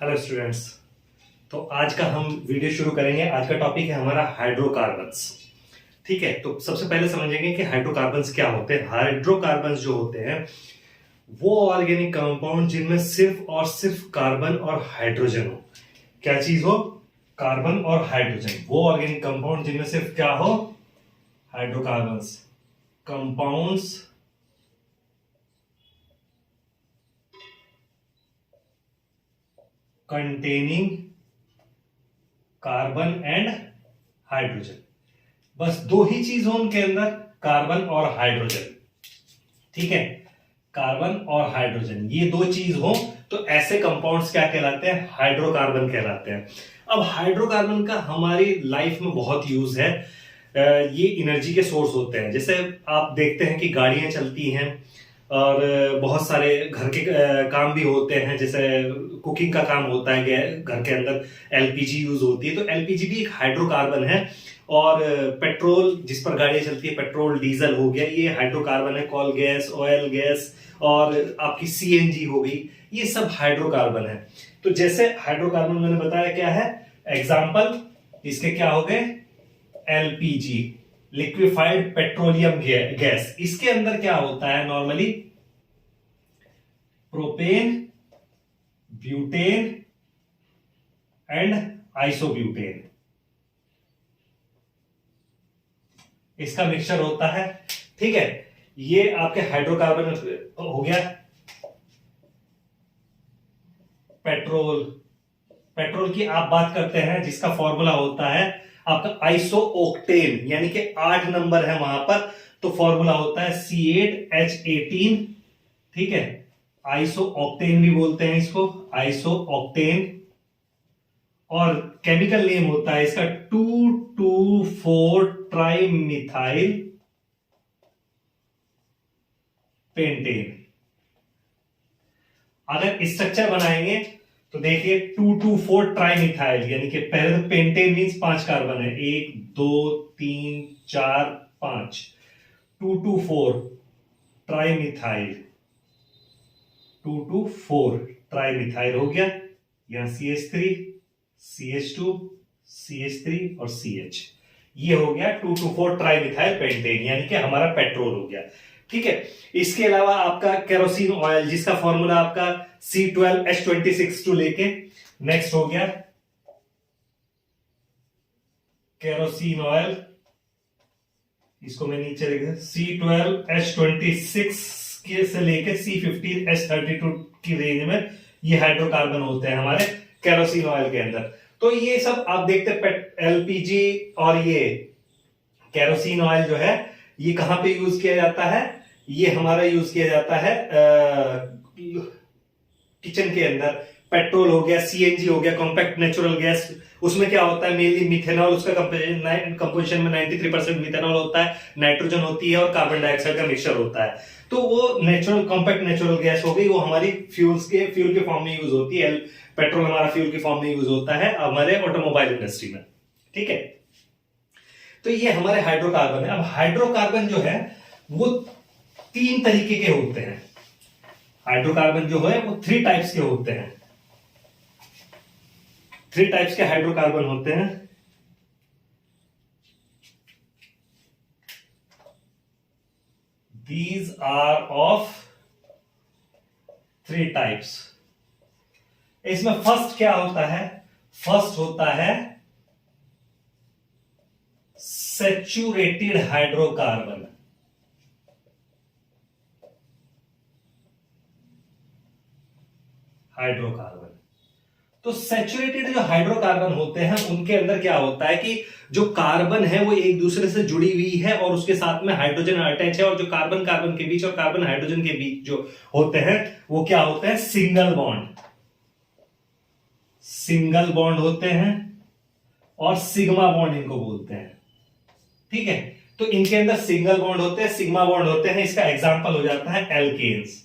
Hello students. तो आज का हम वीडियो शुरू करेंगे। आज का टॉपिक है हमारा हाइड्रोकार्बन्स। ठीक है, तो सबसे पहले समझेंगे कि हाइड्रोकार्बन्स क्या होते हैं। हाइड्रोकार्बन्स जो होते हैं वो ऑर्गेनिक कंपाउंड जिनमें सिर्फ और सिर्फ कार्बन और हाइड्रोजन हो। क्या चीज हो? कार्बन और हाइड्रोजन। वो ऑर्गेनिक कंपाउंड जिनमें सिर्फ क्या हो? Hydrocarbons compounds containing carbon and hydrogen. बस दो ही चीज हो उनके अंदर, कार्बन और हाइड्रोजन। ठीक है, कार्बन और हाइड्रोजन, ये दो चीज हो तो ऐसे कंपाउंड्स क्या कहलाते हैं? हाइड्रोकार्बन कहलाते हैं। अब हाइड्रोकार्बन का हमारी लाइफ में बहुत यूज है। ये एनर्जी के सोर्स होते हैं। जैसे आप देखते हैं कि गाड़ियां चलती हैं और बहुत सारे घर के काम भी होते हैं। जैसे कुकिंग का काम होता है, घर के अंदर एलपीजी यूज होती है, तो एलपीजी भी एक हाइड्रोकार्बन है। और पेट्रोल जिस पर गाड़ियां चलती है, पेट्रोल डीजल हो गया, ये हाइड्रोकार्बन है। कॉल गैस, ऑयल गैस और आपकी सीएनजी हो गई, ये सब हाइड्रोकार्बन है। तो जैसे हाइड्रोकार्बन मैंने बताया क्या है, एग्जाम्पल इसके क्या हो गए? LPG, liquefied petroleum gas. इसके अंदर क्या होता है normally? Propane, butane and isobutane, इसका मिक्सचर होता है। ठीक है, ये आपके हाइड्रोकार्बन हो गया। पेट्रोल, पेट्रोल की आप बात करते हैं जिसका फॉर्मूला होता है आपका आइसो ऑक्टेन, यानी कि 8 नंबर है वहां पर, तो फॉर्मूला होता है C8H18। ठीक है, आइसो ऑक्टेन भी बोलते हैं इसको, आइसो ऑक्टेन। और केमिकल नेम होता है इसका 2,2,4 ट्राइमिथाइल पेंटेन। अगर स्ट्रक्चर बनाएंगे तो देखिए 2,2,4 ट्राइमिथाइल, यानी कि पहले तो पेंटेन मींस 5 कार्बन है, 1 2 3 4 5, 2,2,4 ट्राइमिथाइल, 2,2,4 ट्राइमिथाइल हो गया। यहां CH3, CH2, CH3 और CH, ये हो गया 2,2,4 ट्राइमिथाइल पेंटेन, यानी कि हमारा पेट्रोल हो गया। ठीक है, इसके अलावा आपका केरोसिन ऑयल, जिसका फॉर्मूला आपका C12H26 टू लेके नेक्स्ट हो गया केरोसिन ऑयल। इसको मैं नीचे लिख C12H26 के से लेके C15H32 की रेंज में ये हाइड्रोकार्बन होते हैं हमारे केरोसिन ऑयल के अंदर। तो ये सब आप देखते हैं एलपीजी और ये केरोसिन ऑयल जो है ये कहां पे यूज किया जाता है? ये हमारा यूज किया जाता है किचन के अंदर। पेट्रोल हो गया, सीएनजी हो गया, कॉम्पैक्ट नेचुरल गैस, उसमें क्या होता है? मेनली मिथेनॉल, उसका कंपोजिशन में 93% मिथेनॉल होता है, नाइट्रोजन होती है और कार्बन डाइऑक्साइड का मिक्सचर होता है। तो वो नेचुरल कॉम्पैक्ट नेचुरल गैस हो गई, वो हमारी फ्यूल के फॉर्म में यूज होती है। पेट्रोल हमारा फ्यूल के फॉर्म में यूज होता है हमारे ऑटोमोबाइल इंडस्ट्री में। ठीक है, तो ये हमारे हाइड्रोकार्बन है। अब हाइड्रोकार्बन जो है वो 3 तरीके के होते हैं। हाइड्रोकार्बन जो है वो 3 टाइप्स के होते हैं। 3 टाइप्स के हाइड्रोकार्बन होते हैं। These are of 3 types. इसमें फर्स्ट क्या होता है? फर्स्ट होता है सैचुरेटेड हाइड्रोकार्बन। हाइड्रोकार्बन, तो सैचुरेटेड जो हाइड्रोकार्बन होते हैं उनके अंदर क्या होता है कि जो कार्बन है वो एक दूसरे से जुड़ी हुई है और उसके साथ में हाइड्रोजन अटैच है, और जो कार्बन कार्बन के बीच और कार्बन हाइड्रोजन के बीच जो होते हैं वो क्या होते हैं? Single bond. सिंगल बॉन्ड होते हैं और सिग्मा बॉन्ड इनको बोलते हैं। ठीक है, तो इनके अंदर सिंगल बॉन्ड होते हैं, सिग्मा बॉन्ड होते हैं। इसका एग्जांपल हो जाता है एल्केन्स।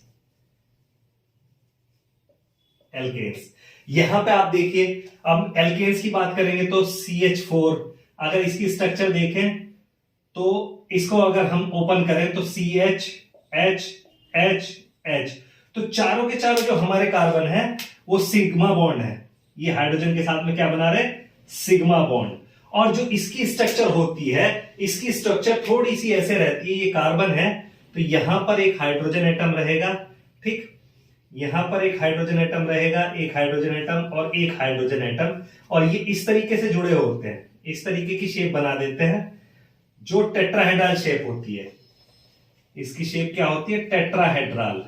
एल्केन्स, यहां पे आप देखिए, अब एल्केन्स की बात करेंगे तो CH4, अगर इसकी स्ट्रक्चर देखें तो इसको अगर हम ओपन करें तो CH H H H, तो चारों के चारों जो हमारे कार्बन हैं वो सिग्मा बॉन्ड है। ये हाइड्रोजन के साथ में क्या बना रहे, सिग्मा बॉन्ड। और जो इसकी स्ट्रक्चर होती है, इसकी स्ट्रक्चर थोड़ी सी ऐसे रहती है, ये कार्बन है तो यहां पर एक हाइड्रोजन एटम रहेगा, ठीक, यहां पर एक हाइड्रोजन एटम रहेगा, एक हाइड्रोजन एटम और एक हाइड्रोजन एटम, और ये इस तरीके से जुड़े होते हैं, इस तरीके की शेप बना देते हैं जो टेट्राहेड्रल शेप होती है। इसकी शेप क्या होती है, टेट्राहेड्रल।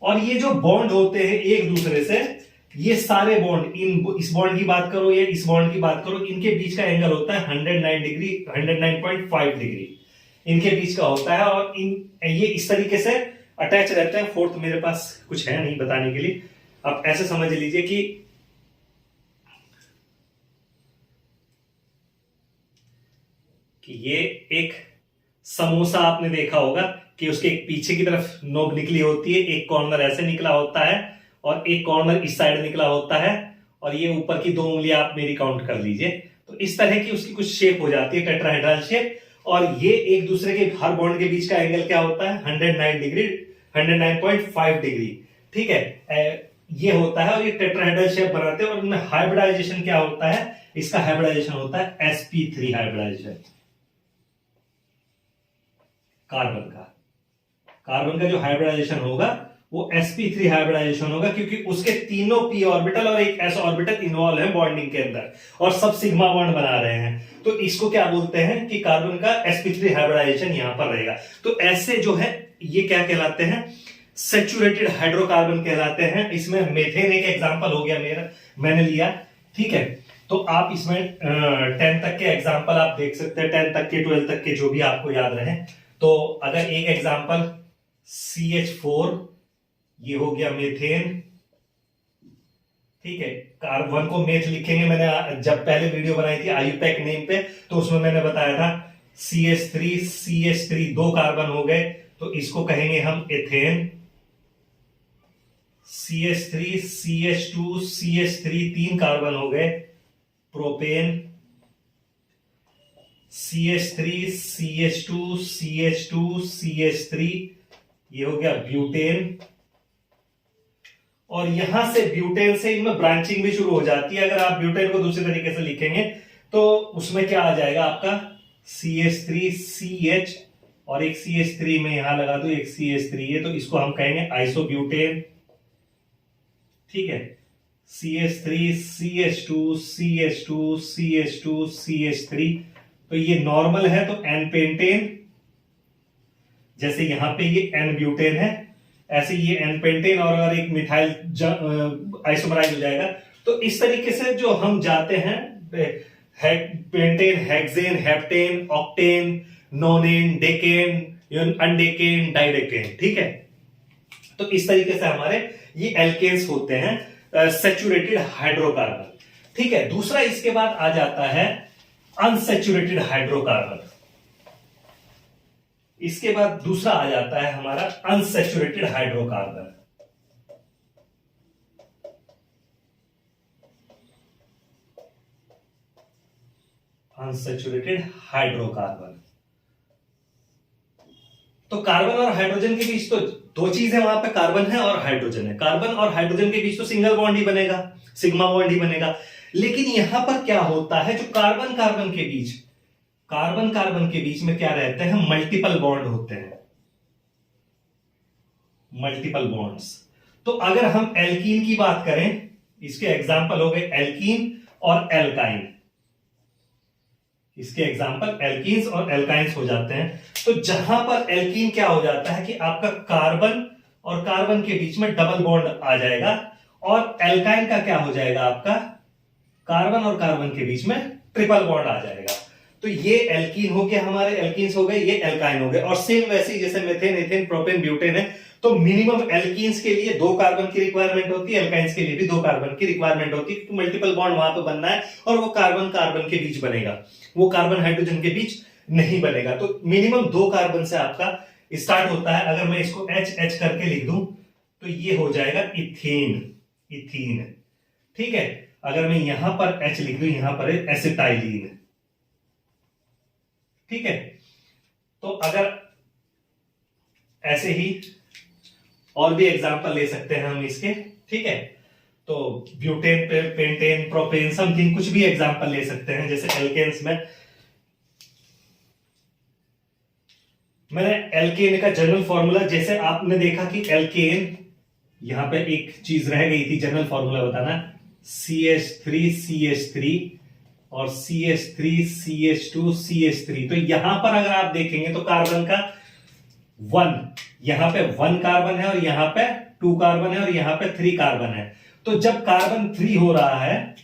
और ये जो बॉन्ड होते हैं एक दूसरे से, ये सारे बॉन्ड, इस बॉन्ड की बात करो या इस बॉन्ड की बात करो, इनके बीच का एंगल होता है 109 डिग्री, 109.5 डिग्री इनके बीच का होता है। और ये इस तरीके से अटैच रहते हैं। फोर्थ मेरे पास कुछ है नहीं बताने के लिए, आप ऐसे समझ लीजिए कि ये एक समोसा आपने देखा होगा कि उसके एक पीछे की तरफ नोक निकली होती है, एक कॉर्नर ऐसे निकला होता है और एक कॉर्नर इस साइड निकला होता है, और ये ऊपर की 2 उंगलियां आप मेरी काउंट कर लीजिए। तो इस तरह की उसकी कुछ शेप हो जाती है, टेट्राहेड्रल शेप। और ये एक दूसरे के हर बॉन्ड के बीच का एंगल क्या होता है, 109 डिग्री, 109.5 डिग्री, ठीक है, ये होता है। और ये टेट्राहेड्रल शेप बनाते हैं। और इनमें हाइब्रिडाइजेशन क्या होता है, इसका हाइब्रिडाइजेशन होता है sp3 हाइब्रिडाइजेशन। कार्बन का जो हाइब्रिडाइजेशन होगा वो sp3 हाइब्रिडाइजेशन होगा, क्योंकि उसके तीनों p ऑर्बिटल और एक s ऑर्बिटल इन्वॉल्व है बॉन्डिंग के अंदर, और सब सिग्मा बॉन्ड बना रहे हैं। तो इसको क्या बोलते हैं कि कार्बन का sp3 हाइब्रिडाइजेशन यहां पर रहेगा। तो ऐसे जो है ये क्या कहलाते हैं, सैचुरेटेड हाइड्रोकार्बन कहलाते हैं। इसमें मेथेन एक एग्जांपल हो गया मैंने लिया, ठीक है। तो आप इसमें 10 तक के एग्जांपल आप देख सकते हैं, 10 तक के, 12 तक के, जो भी आपको याद रहे। तो अगर एक एग्जांपल CH4, ये हो गया मेथेन, ठीक है। कार्बन को मेथ लिखेंगे, मैंने जब पहले वीडियो बनाई थी आयुपैक नेम पे, तो उसमें मैंने बताया था CH3 2 कार्बन हो गए, तो इसको कहेंगे हम एथेन। CH3 CH2 3 कार्बन हो गए, प्रोपेन। CH3 ये हो गया ब्यूटेन। और यहां से ब्यूटेन से इनमें ब्रांचिंग भी शुरू हो जाती है। अगर आप ब्यूटेन को दूसरे तरीके से लिखेंगे तो उसमें क्या आ जाएगा आपका CH3CH, और एक CH3 में यहां लगा दो, एक CH3 है, तो इसको हम कहेंगे आइसोब्यूटेन, ठीक है। CH3 तो ये नॉर्मल है, तो एन पेंटेन, जैसे यहां पे ये एन ब्यूटेन है, ऐसे ये एन पेंटेन, और अगर एक मिथाइल आइसोमराइज हो जाएगा। तो इस तरीके से जो हम जाते हैं, pentane, hexane, heptane, octane, nonane, decane, undecane, didecane, ठीक है। तो इस तरीके से हमारे ये एल्केन्स होते हैं, सैचुरेटेड हाइड्रोकार्बन, ठीक है। दूसरा इसके बाद आ जाता है अनसैचुरेटेड हाइड्रोकार्बन। इसके बाद दूसरा आ जाता है हमारा अनसैचुरेटेड हाइड्रोकार्बन। Unsaturated hydrocarbon. तो कार्बन और हाइड्रोजन के बीच तो 2 चीज है, वहां पे कार्बन है और हाइड्रोजन है। कार्बन और हाइड्रोजन के बीच तो सिंगल बॉन्ड ही बनेगा, सिग्मा बॉन्ड ही बनेगा। लेकिन यहां पर क्या होता है, जो कार्बन कार्बन के बीच में क्या रहते हैं, मल्टीपल बॉन्ड होते हैं, मल्टीपल बॉन्ड्स। तो अगर हम एल्कीन की बात करें, इसके एग्जाम्पल हो गए एल्कीन और एल्काइन, इसके एग्जाम्पल एल्कीन्स और एल्काइंस हो जाते हैं। तो जहां पर एल्कीन क्या हो जाता है कि आपका कार्बन और कार्बन के बीच में डबल बॉन्ड आ जाएगा, और एल्काइन का क्या हो जाएगा, आपका कार्बन और कार्बन के बीच में ट्रिपल बॉन्ड आ जाएगा। तो ये एल्कीन हो गया, हमारे एल्कीन्स हो गए, ये एल्काइन हो गए। और सेम वैसे ही जैसे मेथेन, एथेन, प्रोपेन, ब्यूटेन है, तो मिनिमम एल्कीन्स के लिए 2 कार्बन की रिक्वायरमेंट होती है, एल्काइंस के लिए भी 2 कार्बन की रिक्वायरमेंट होती है, क्योंकि मल्टीपल बॉन्ड वहां पे बनना है, और वो कार्बन कार्बन के बीच बनेगा, वो कार्बन हाइड्रोजन के बीच नहीं बनेगा। तो मिनिमम 2 कार्बन से आपका स्टार्ट होता है। अगर मैं इसको H करके लिख दूं तो ये हो जाएगा इथीन, ठीक है। अगर मैं यहां पर H लिख दूं, यहां पर एसिटाइलीन, ठीक है। तो अगर ऐसे ही और भी एग्जांपल ले सकते हैं हम इसके, ठीक है। तो ब्यूटेन, पेंटेन, प्रोपेन, समथिंग, कुछ भी एग्जांपल ले सकते हैं। जैसे एल्केन्स में मैंने एल्केन का जनरल फॉर्मूला, जैसे आपने देखा कि एल्केन, यहां पे एक चीज रह गई थी जनरल फॉर्मूला बताना, CH3CH3 और CH3CH2CH3। तो यहां पर अगर आप देखेंगे तो कार्बन का 1, यहां पे 1 कार्बन है और यहां पे 2 कार्बन है और यहां पे 3 कार्बन है। तो जब कार्बन 3 हो रहा है,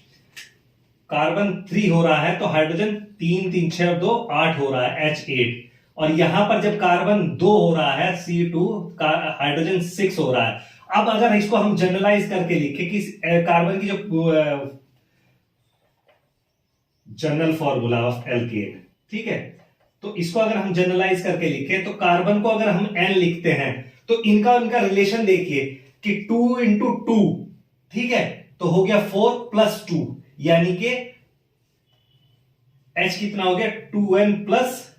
कार्बन 3 हो रहा है तो हाइड्रोजन 3 3 6 2 8 हो रहा है, H8। और यहां पर जब कार्बन 2 हो रहा है, C2, हाइड्रोजन 6 हो रहा है। अब अगर इसको हम जनरलाइज करके लिखे कि कार्बन की जो जनरल फॉर्मूला ऑफ एल्केन, ठीक है, तो इसको अगर हम जनरलाइज करके लिखें तो कार्बन को अगर हम N लिखते हैं तो इनका रिलेशन देखिए कि 2 इंटू 2, ठीक है, तो हो गया 4 प्लस 2, यानी कि H कितना हो गया 2N प्लस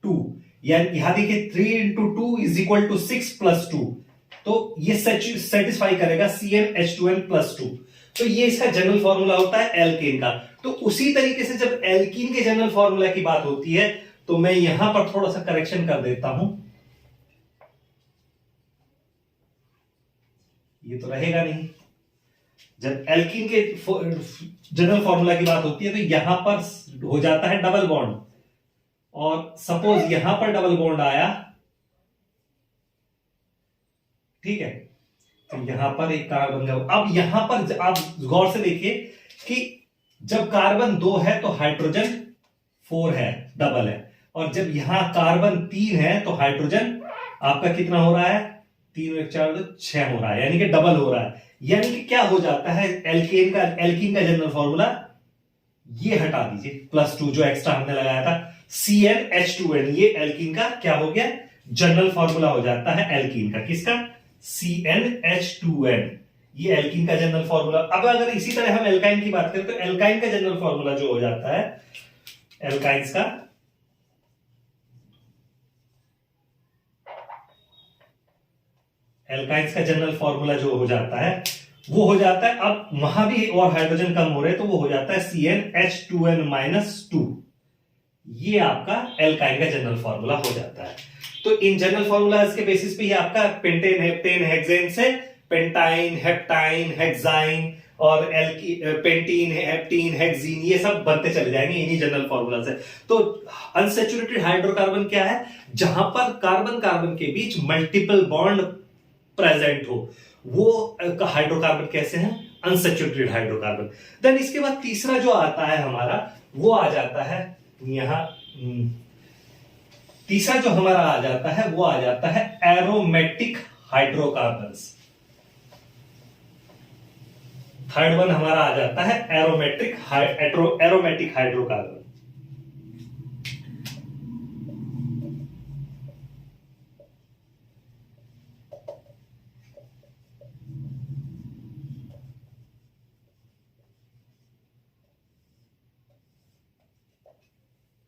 2, यानी यहां देखिए 3 into 2 is equal to 6 plus 2, तो ये सेटिस्फाई करेगा CnH2n प्लस 2। तो ये इसका जनरल फॉर्मूला होता है एल्केन का। तो उसी तरीके से जब एल्कीन के जनरल फॉर्मूला की बात होती है तो मैं यहां पर थोड़ा सा करेक्शन कर देता हूं, ये तो रहेगा नहीं। जब एल्कीन के जनरल फॉर्मूला की बात होती है तो यहां पर हो जाता है डबल बॉन्ड, और सपोज यहां पर डबल बॉन्ड आया, ठीक है, तो यहां पर एक कार्बन का, अब यहां पर आप गौर से देखिए कि जब कार्बन 2 है तो हाइड्रोजन 4 है, डबल है, और जब यहां कार्बन 3 है तो हाइड्रोजन आपका कितना हो रहा है, 3 1 4 6 हो रहा है, यानी कि डबल हो रहा है। यानी कि क्या हो जाता है, एल्कीन का जनरल फॉर्मूला ये हटा दीजिए, प्लस 2 जो एक्स्ट्रा हमने लगाया था, CnH2n, ये एल्कीन का क्या हो गया, जनरल फॉर्मूला हो जाता है एल्कीन का, किसका, CnH2n, ये एल्कीन का जनरल फॉर्मूला। अब अगर इसी तरह हम एल्काइन की बात करें तो एल्काइन का जनरल फॉर्मूला जो हो जाता है, एल्काइंस का जनरल फॉर्मूला जो हो जाता है वो हो जाता है, अब वहां भी और हाइड्रोजन कम हो रहे तो वो हो जाता है CnH2n-2, ये आपका एल्काइन का जनरल फॉर्मूला हो जाता है। तो इन जनरल फॉर्मूलाज के बेसिस पे ये आपका पेंटेन, हेप्टेन, हेक्सेन से पेंटाइन, हेप्टाइन, हेक्साइन और पेंटीन, हेप्टीन, हेक्सीन, ये सब बनते चले जाएंगे इन्हीं जनरल फॉर्मूला से। तो अनसैचुरेटेड हाइड्रोकार्बन क्या है, जहां पर कार्बन कार्बन के बीच मल्टीपल बॉन्ड प्रेजेंट हो, वो हाइड्रोकार्बन कैसे हैं, अनसैचुरेटेड हाइड्रोकार्बन। देन इसके बाद तीसरा जो आता है हमारा, वो आ जाता है यहां, तीसरा जो हमारा आ जाता है वो आ जाता है एरोमेटिक हाइड्रोकार्बन्स। थर्ड वन हमारा आ जाता है एरोमेटिक हाइड्रोकार्बन।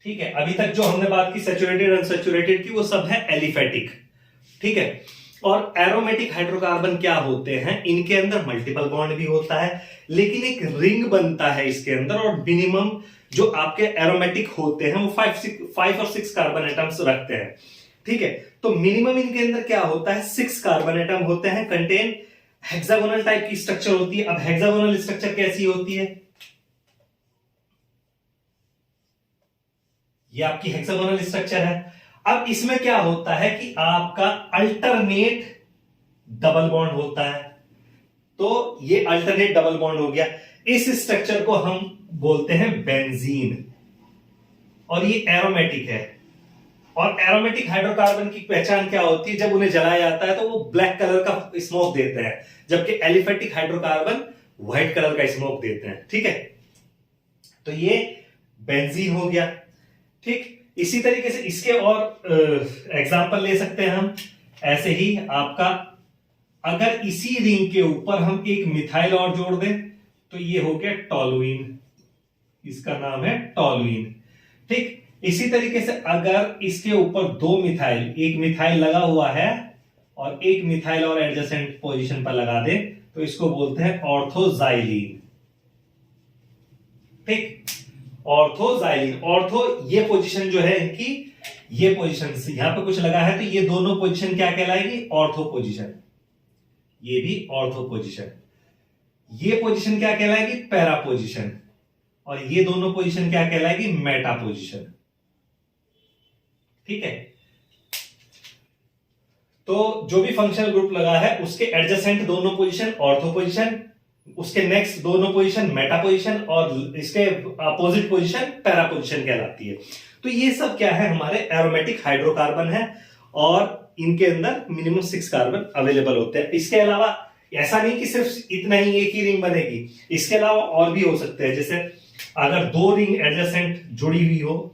ठीक है, अभी तक जो हमने बात की सैचुरेटेड अनसैचुरेटेड की, वो सब है एलिफेटिक, ठीक है। और एरोमेटिक हाइड्रोकार्बन क्या होते हैं, इनके अंदर मल्टीपल बॉन्ड भी होता है लेकिन एक रिंग बनता है इसके अंदर, और मिनिमम जो आपके एरोमेटिक होते हैं वो 5 और 6 कार्बन एटम्स रखते हैं, ठीक है। तो मिनिमम इनके अंदर क्या होता है, 6 कार्बन एटम होते हैं, कंटेन हेक्सागोनल टाइप की स्ट्रक्चर होती है। अब हेक्सागोनल स्ट्रक्चर कैसी होती है, ये आपकी हेक्सागोनल स्ट्रक्चर है। अब इसमें क्या होता है कि आपका अल्टरनेट डबल बॉन्ड होता है, तो ये अल्टरनेट डबल बॉन्ड हो गया। इस स्ट्रक्चर को हम बोलते हैं बेंजीन, और ये एरोमेटिक है। और एरोमेटिक हाइड्रोकार्बन की पहचान क्या होती है, जब उन्हें जलाया जाता है तो वो ब्लैक कलर का स्मोक देते हैं, जबकि एलिफेटिक हाइड्रोकार्बन व्हाइट कलर का स्मोक देते हैं, ठीक है। तो ये बेंजीन हो गया, ठीक। इसी तरीके से इसके और एग्जांपल ले सकते हैं हम, ऐसे ही आपका अगर इसी रिंग के ऊपर हम एक मिथाइल और जोड़ दें तो ये हो गया टॉलुइन, इसका नाम है टॉलुइन, ठीक। इसी तरीके से अगर इसके ऊपर 2 मिथाइल, एक मिथाइल लगा हुआ है और एक मिथाइल और एडजेसेंट पोजीशन पर लगा दे तो इसको बोलते हैं ऑर्थोजाइलीन। ठीक, ऑर्थोजाइलीन। ऑर्थो ये पोजीशन जो है इनकी, ये पोजीशन यहां पे कुछ लगा है तो ये दोनों पोजीशन क्या कहलाएगी? Ortho position. ये भी ऑर्थो पोजीशन। ये पोजीशन क्या कहलाएगी? Para position. और ये दोनों पोजीशन क्या कहलाएगी? Meta position. ठीक है, तो जो भी फंक्शनल ग्रुप लगा है उसके एडजेसेंट दोनों पोजीशन ऑर्थो पोजीशन, उसके नेक्स्ट दोनों पोजीशन मेटा पोजीशन, और इसके अपोजिट पोजीशन पैरा पोजीशन कहलाती है। तो ये सब क्या है? हमारे एरोमेटिक हाइड्रोकार्बन है और इनके अंदर मिनिमम 6 कार्बन अवेलेबल होते हैं। इसके अलावा ऐसा नहीं कि सिर्फ इतना ही एक ही रिंग बनेगी, इसके अलावा और भी हो सकते हैं। जैसे अगर 2 रिंग एडजेसेंट जुड़ी हुई हो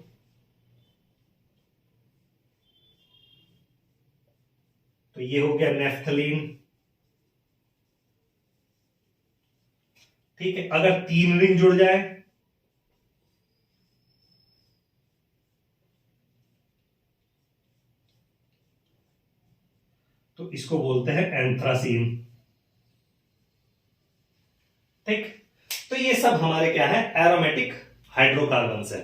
तो ये हो गया नेफ्थलीन। ठीक है, अगर 3 रिंग जुड़ जाए तो इसको बोलते हैं एंथ्रासीन। ठीक, तो ये सब हमारे क्या है? एरोमेटिक हाइड्रोकार्बन्स है।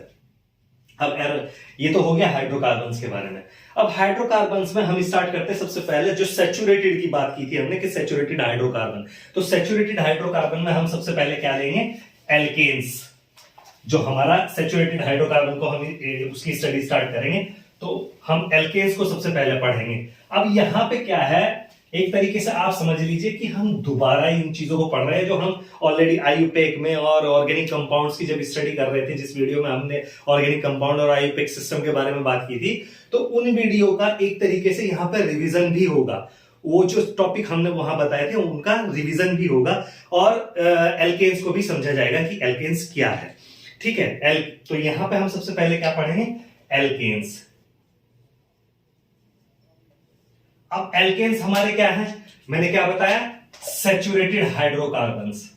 अब ये तो हो गया हाइड्रोकार्बन्स के बारे में। अब हाइड्रोकार्बन्स में हम स्टार्ट करते हैं। सबसे पहले जो सैचुरेटेड की बात की थी हमने कि सैचुरेटेड हाइड्रोकार्बन, तो सैचुरेटेड हाइड्रोकार्बन में हम सबसे पहले क्या लेंगे? एल्केन्स। जो हमारा सैचुरेटेड हाइड्रोकार्बन को हम उसकी स्टडी स्टार्ट करेंगे तो हम एल्केन्स को सबसे पहले पढ़ेंगे। अब यहां पे क्या है, एक तरीके से आप समझ लीजिए कि हम दोबारा इन चीजों को पढ़ रहे हैं जो हम ऑलरेडी आईयूपीएक में और ऑर्गेनिक कंपाउंड्स की जब स्टडी कर रहे थे, जिस वीडियो में हमने ऑर्गेनिक कंपाउंड और आईयूपीएक सिस्टम के बारे में बात की थी, तो उन वीडियो का एक तरीके से यहाँ पर रिविजन भी होगा। वो जो टॉपिक हमने वहां बताए थे उनका रिविजन भी होगा और एल्केन्स को भी समझा जाएगा कि एल्केन्स क्या है। ठीक है, तो यहां पे हम सबसे पहले क्या पढ़ेंगे? एल्केन्स। अब एल्केन्स हमारे क्या है? मैंने क्या बताया? Saturated hydrocarbons.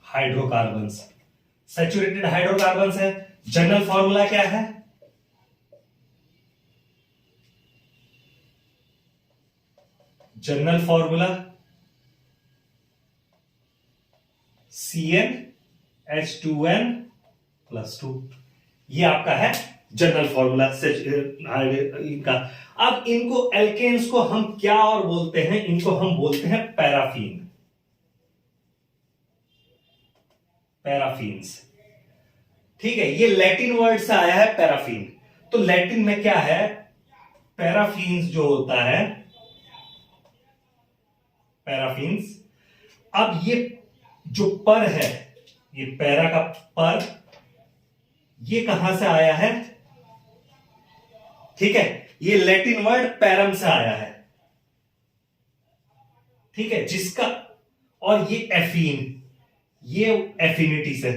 Hydrocarbons saturated hydrocarbons है। जनरल फॉर्मूला क्या है? General formula CnH2n+2। ये आपका है जनरल फॉर्मूला इनका। अब इनको एल्केन्स को हम क्या और बोलते हैं? इनको हम बोलते हैं पैराफीन। पैराफीन्स। ठीक है, ये लैटिन वर्ड से आया है पैराफीन। तो लैटिन में क्या है? पैराफीन्स जो होता है, पैराफीन्स। अब ये जो पर है, ये पैरा का पर, ये कहां से आया है? ठीक है, ये लैटिन वर्ड पैरम से आया है। ठीक है, जिसका, और ये एफीन, ये एफिनिटी से,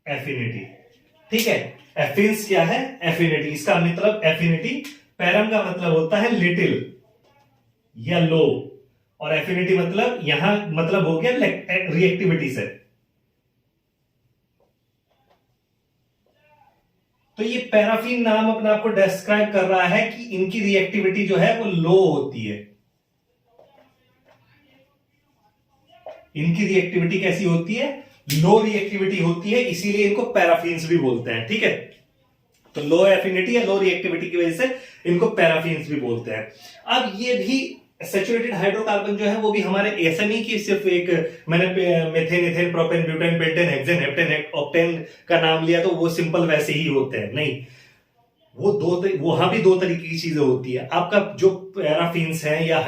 एफिनिटी। ठीक है, एफिन्स क्या है? एफिनिटी। इसका मतलब एफिनिटी, पैरम का मतलब होता है लिटिल या लो, और एफिनिटी मतलब यहां मतलब हो गया रिएक्टिविटी से। तो ये पैराफीन नाम अपने आप को डिस्क्राइब कर रहा है कि इनकी रिएक्टिविटी जो है वो लो होती है। इनकी रिएक्टिविटी कैसी होती है? लो रिएक्टिविटी होती है, इसीलिए इनको पैराफीन्स भी बोलते हैं। ठीक है, तो लो एफिनिटी या लो रिएक्टिविटी की वजह से इनको पैराफीन्स भी बोलते हैं। अब ये भी सैचुरेटेड हाइड्रोकार्बन जो है वो भी हमारे ऐसा नहीं कि सिर्फ एक मैंने methane, ethane, propane, butane, pentane, hexane, heptane, octane का नाम लिया तो वो सिंपल वैसे ही होते हैं। नहीं, वो वहां भी 2 तरीके की चीजें होती है। आपका जो पैराफीन्स है या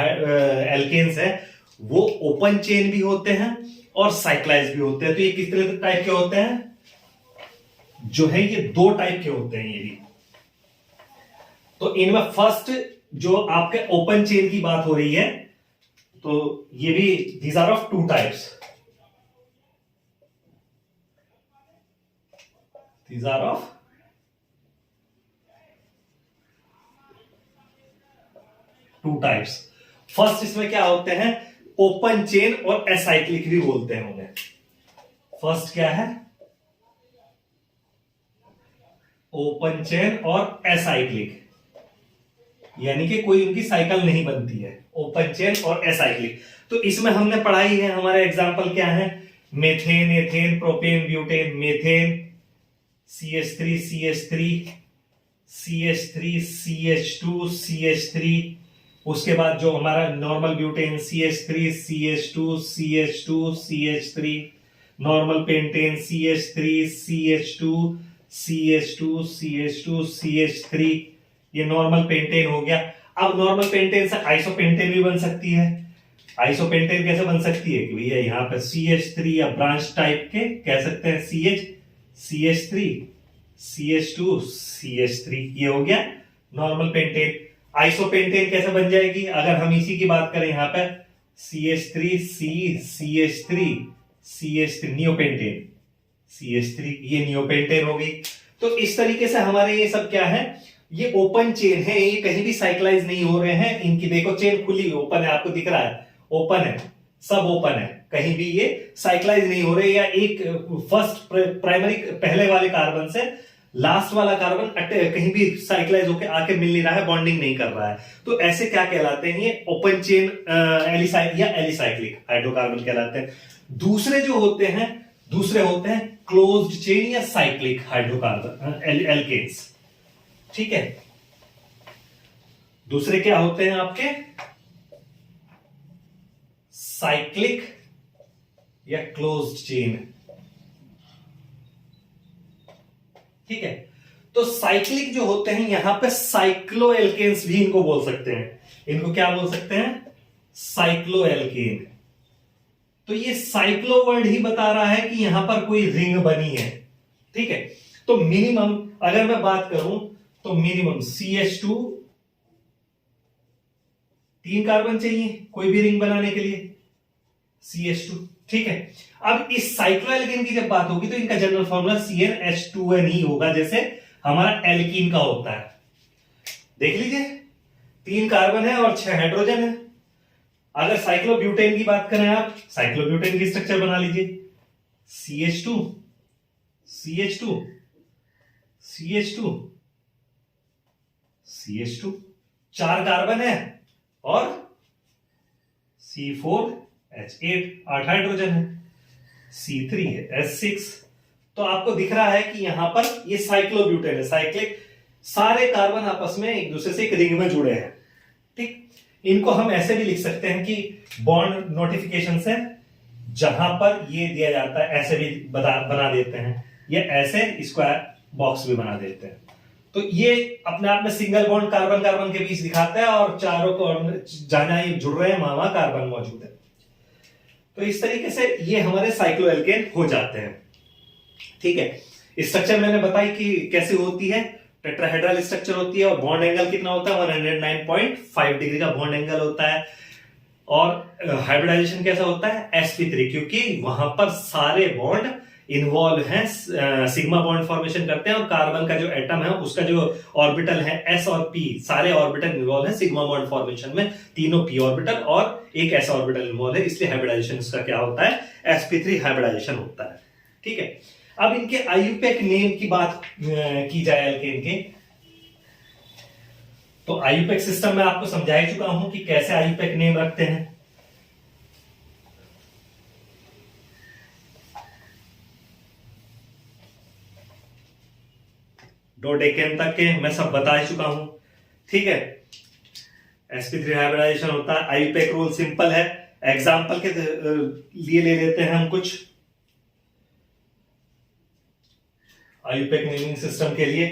एल्केन्स है वो ओपन चेन भी होते हैं और साइक्लाइज भी होते हैं। तो ये किस तरह टाइप के होते हैं? जो है ये 2 टाइप के होते हैं ये भी। तो इनमें फर्स्ट जो आपके ओपन चेन की बात हो रही है, तो ये भी these are of 2 types. These are of 2 types. First इसमें क्या होते हैं? ओपन चेन और एसाइक्लिक भी बोलते हैं उन्हें। फर्स्ट क्या है? ओपन चेन और एसाइक्लिक, यानी कि कोई उनकी साइकिल नहीं बनती है, ओपन चेन और एसाइक्लिक। तो इसमें हमने पढ़ाई है, हमारे एग्जांपल क्या है, methane, ethane, propane, butane. Methane CH3 CH3 CH3 CH2 CH3, उसके बाद जो हमारा normal butane CH3 CH2 CH2 CH3, normal pentane CH3 CH2 CH2 CH2 CH3, ये नॉर्मल पेंटेन हो गया। अब नॉर्मल पेंटेन से आइसोपेंटेन भी बन सकती है। आइसोपेंटेन कैसे बन सकती है कि भैया यहाँ पे CH3 या ब्रांच टाइप के कह सकते हैं, CH3 CH2 CH3, ये हो गया नॉर्मल पेंटेन। आइसोपेंटेन कैसे बन जाएगी, अगर हम इसी की बात करें यहाँ पे CH3 CH3 CH3 neopentane, CH3, ये नियोपेंटेन होगी। तो इस तरीके से हमारे ये सब क्या है, ये ओपन चेन है, ये कहीं भी साइक्लाइज नहीं हो रहे हैं। इनकी देखो चेन खुली हुई ओपन है, आपको दिख रहा है ओपन है, सब ओपन है, कहीं भी ये साइक्लाइज नहीं हो रहे, या एक फर्स्ट प्राइमरी पहले वाले कार्बन से लास्ट वाला कार्बन कहीं भी साइक्लाइज होकर आके मिल नहीं रहा है, बॉन्डिंग नहीं कर रहा है। तो ऐसे क्या कहलाते हैं, ये ओपन चेन या एलिसाइक्लिक हाइड्रोकार्बन कहलाते हैं। दूसरे जो होते हैं, दूसरे होते हैं क्लोज्ड चेन या साइक्लिक हाइड्रोकार्बन एल्केन्स। ठीक है, दूसरे क्या होते हैं आपके, साइक्लिक या क्लोज्ड चेन। ठीक है, तो साइक्लिक जो होते हैं, यहां पे साइक्लो एल्केन्स भी इनको बोल सकते हैं। इनको क्या बोल सकते हैं, साइक्लो एल्केन। तो ये साइक्लो वर्ड ही बता रहा है कि यहां पर कोई रिंग बनी है। ठीक है, तो मिनिमम अगर मैं बात करूं तो मिनिमम CH2 3 कार्बन चाहिए कोई भी रिंग बनाने के लिए, CH2। ठीक है, अब इस साइक्लोएल्केन की जब बात होगी तो इनका जनरल फॉर्मूला CnH2n ही होगा, जैसे हमारा एल्कीन का होता है। देख लीजिए, 3 कार्बन है और 6 हाइड्रोजन है। अगर साइक्लोब्यूटेन की बात करें, आप साइक्लोब्यूटेन की स्ट्रक्चर बना लीजिए, CH2 CH2 CH2 CH2, 4 carbon है और C4H8, 8 हाइड्रोजन है, C3 है S6। तो आपको दिख रहा है कि यहां पर ये साइक्लोब्यूटेन है, साइक्लिक, सारे कार्बन आपस में एक दूसरे से एक रिंग में जुड़े हैं। ठीक, इनको हम ऐसे भी लिख सकते हैं कि बॉन्ड नोटिफिकेशन से जहां पर ये दिया जाता है ऐसे भी बना देते हैं, या ऐसे स्क्वायर बॉक्स भी बना देते हैं। तो ये अपने आप में सिंगल बॉन्ड कार्बन कार्बन के बीच दिखाता है, और चारों को जहां ये जुड़ रहे हैं वहां कार्बन मौजूद है। तो इस तरीके से ये हमारे साइक्लोएल्केन हो जाते हैं। ठीक है, स्ट्रक्चर मैंने बताई कि कैसे होती है, टेट्राहेड्रल स्ट्रक्चर होती है, और बॉन्ड एंगल कितना होता है, 109.5 डिग्री का बॉन्ड एंगल होता है। और हाइब्रिडाइजेशन कैसा होता है, sp3, क्योंकि वहां पर सारे बॉन्ड इन्वॉल्व हैं, सिग्मा बॉन्ड फॉर्मेशन करते हैं, और कार्बन का जो एटम है उसका जो ऑर्बिटल है s और p, सारे ऑर्बिटल इन्वॉल्व है सिग्मा बॉन्ड फॉर्मेशन में, तीनों p ऑर्बिटल और एक s ऑर्बिटल इन्वॉल्व है, इसलिए हाइब्रिडाइजेशन इसका क्या होता है, sp3 हाइब्रिडाइजेशन होता है। ठीक है, अब इनके आईयूपैक नेम की बात की जाए एल्केन के, तो आईयूपैक सिस्टम में आपको समझा ही चुका हूं कि कैसे आईयूपैक नेम रखते हैं। डोडेकेन तक के मैं सब बता ही चुका हूं। ठीक है, sp3 हाइब्रिडाइजेशन होता है, आईयूपैक रूल सिंपल है, एग्जांपल के लिए ले लेते हैं हम कुछ आईयूपैक नेमिंग सिस्टम के लिए।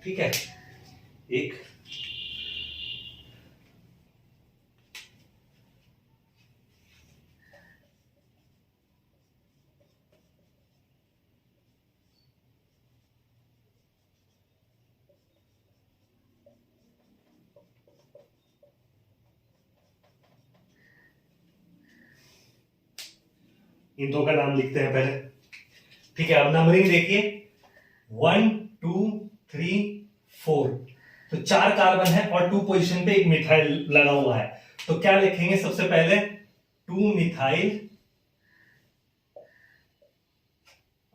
ठीक है, एक इन दो का नाम लिखते हैं पहले। ठीक है, अब नंबरिंग देखिए, 1 2 3 4, तो 4 कार्बन है और 2 पोजीशन पे एक मिथाइल लगा हुआ है, तो क्या लिखेंगे सबसे पहले 2 मिथाइल।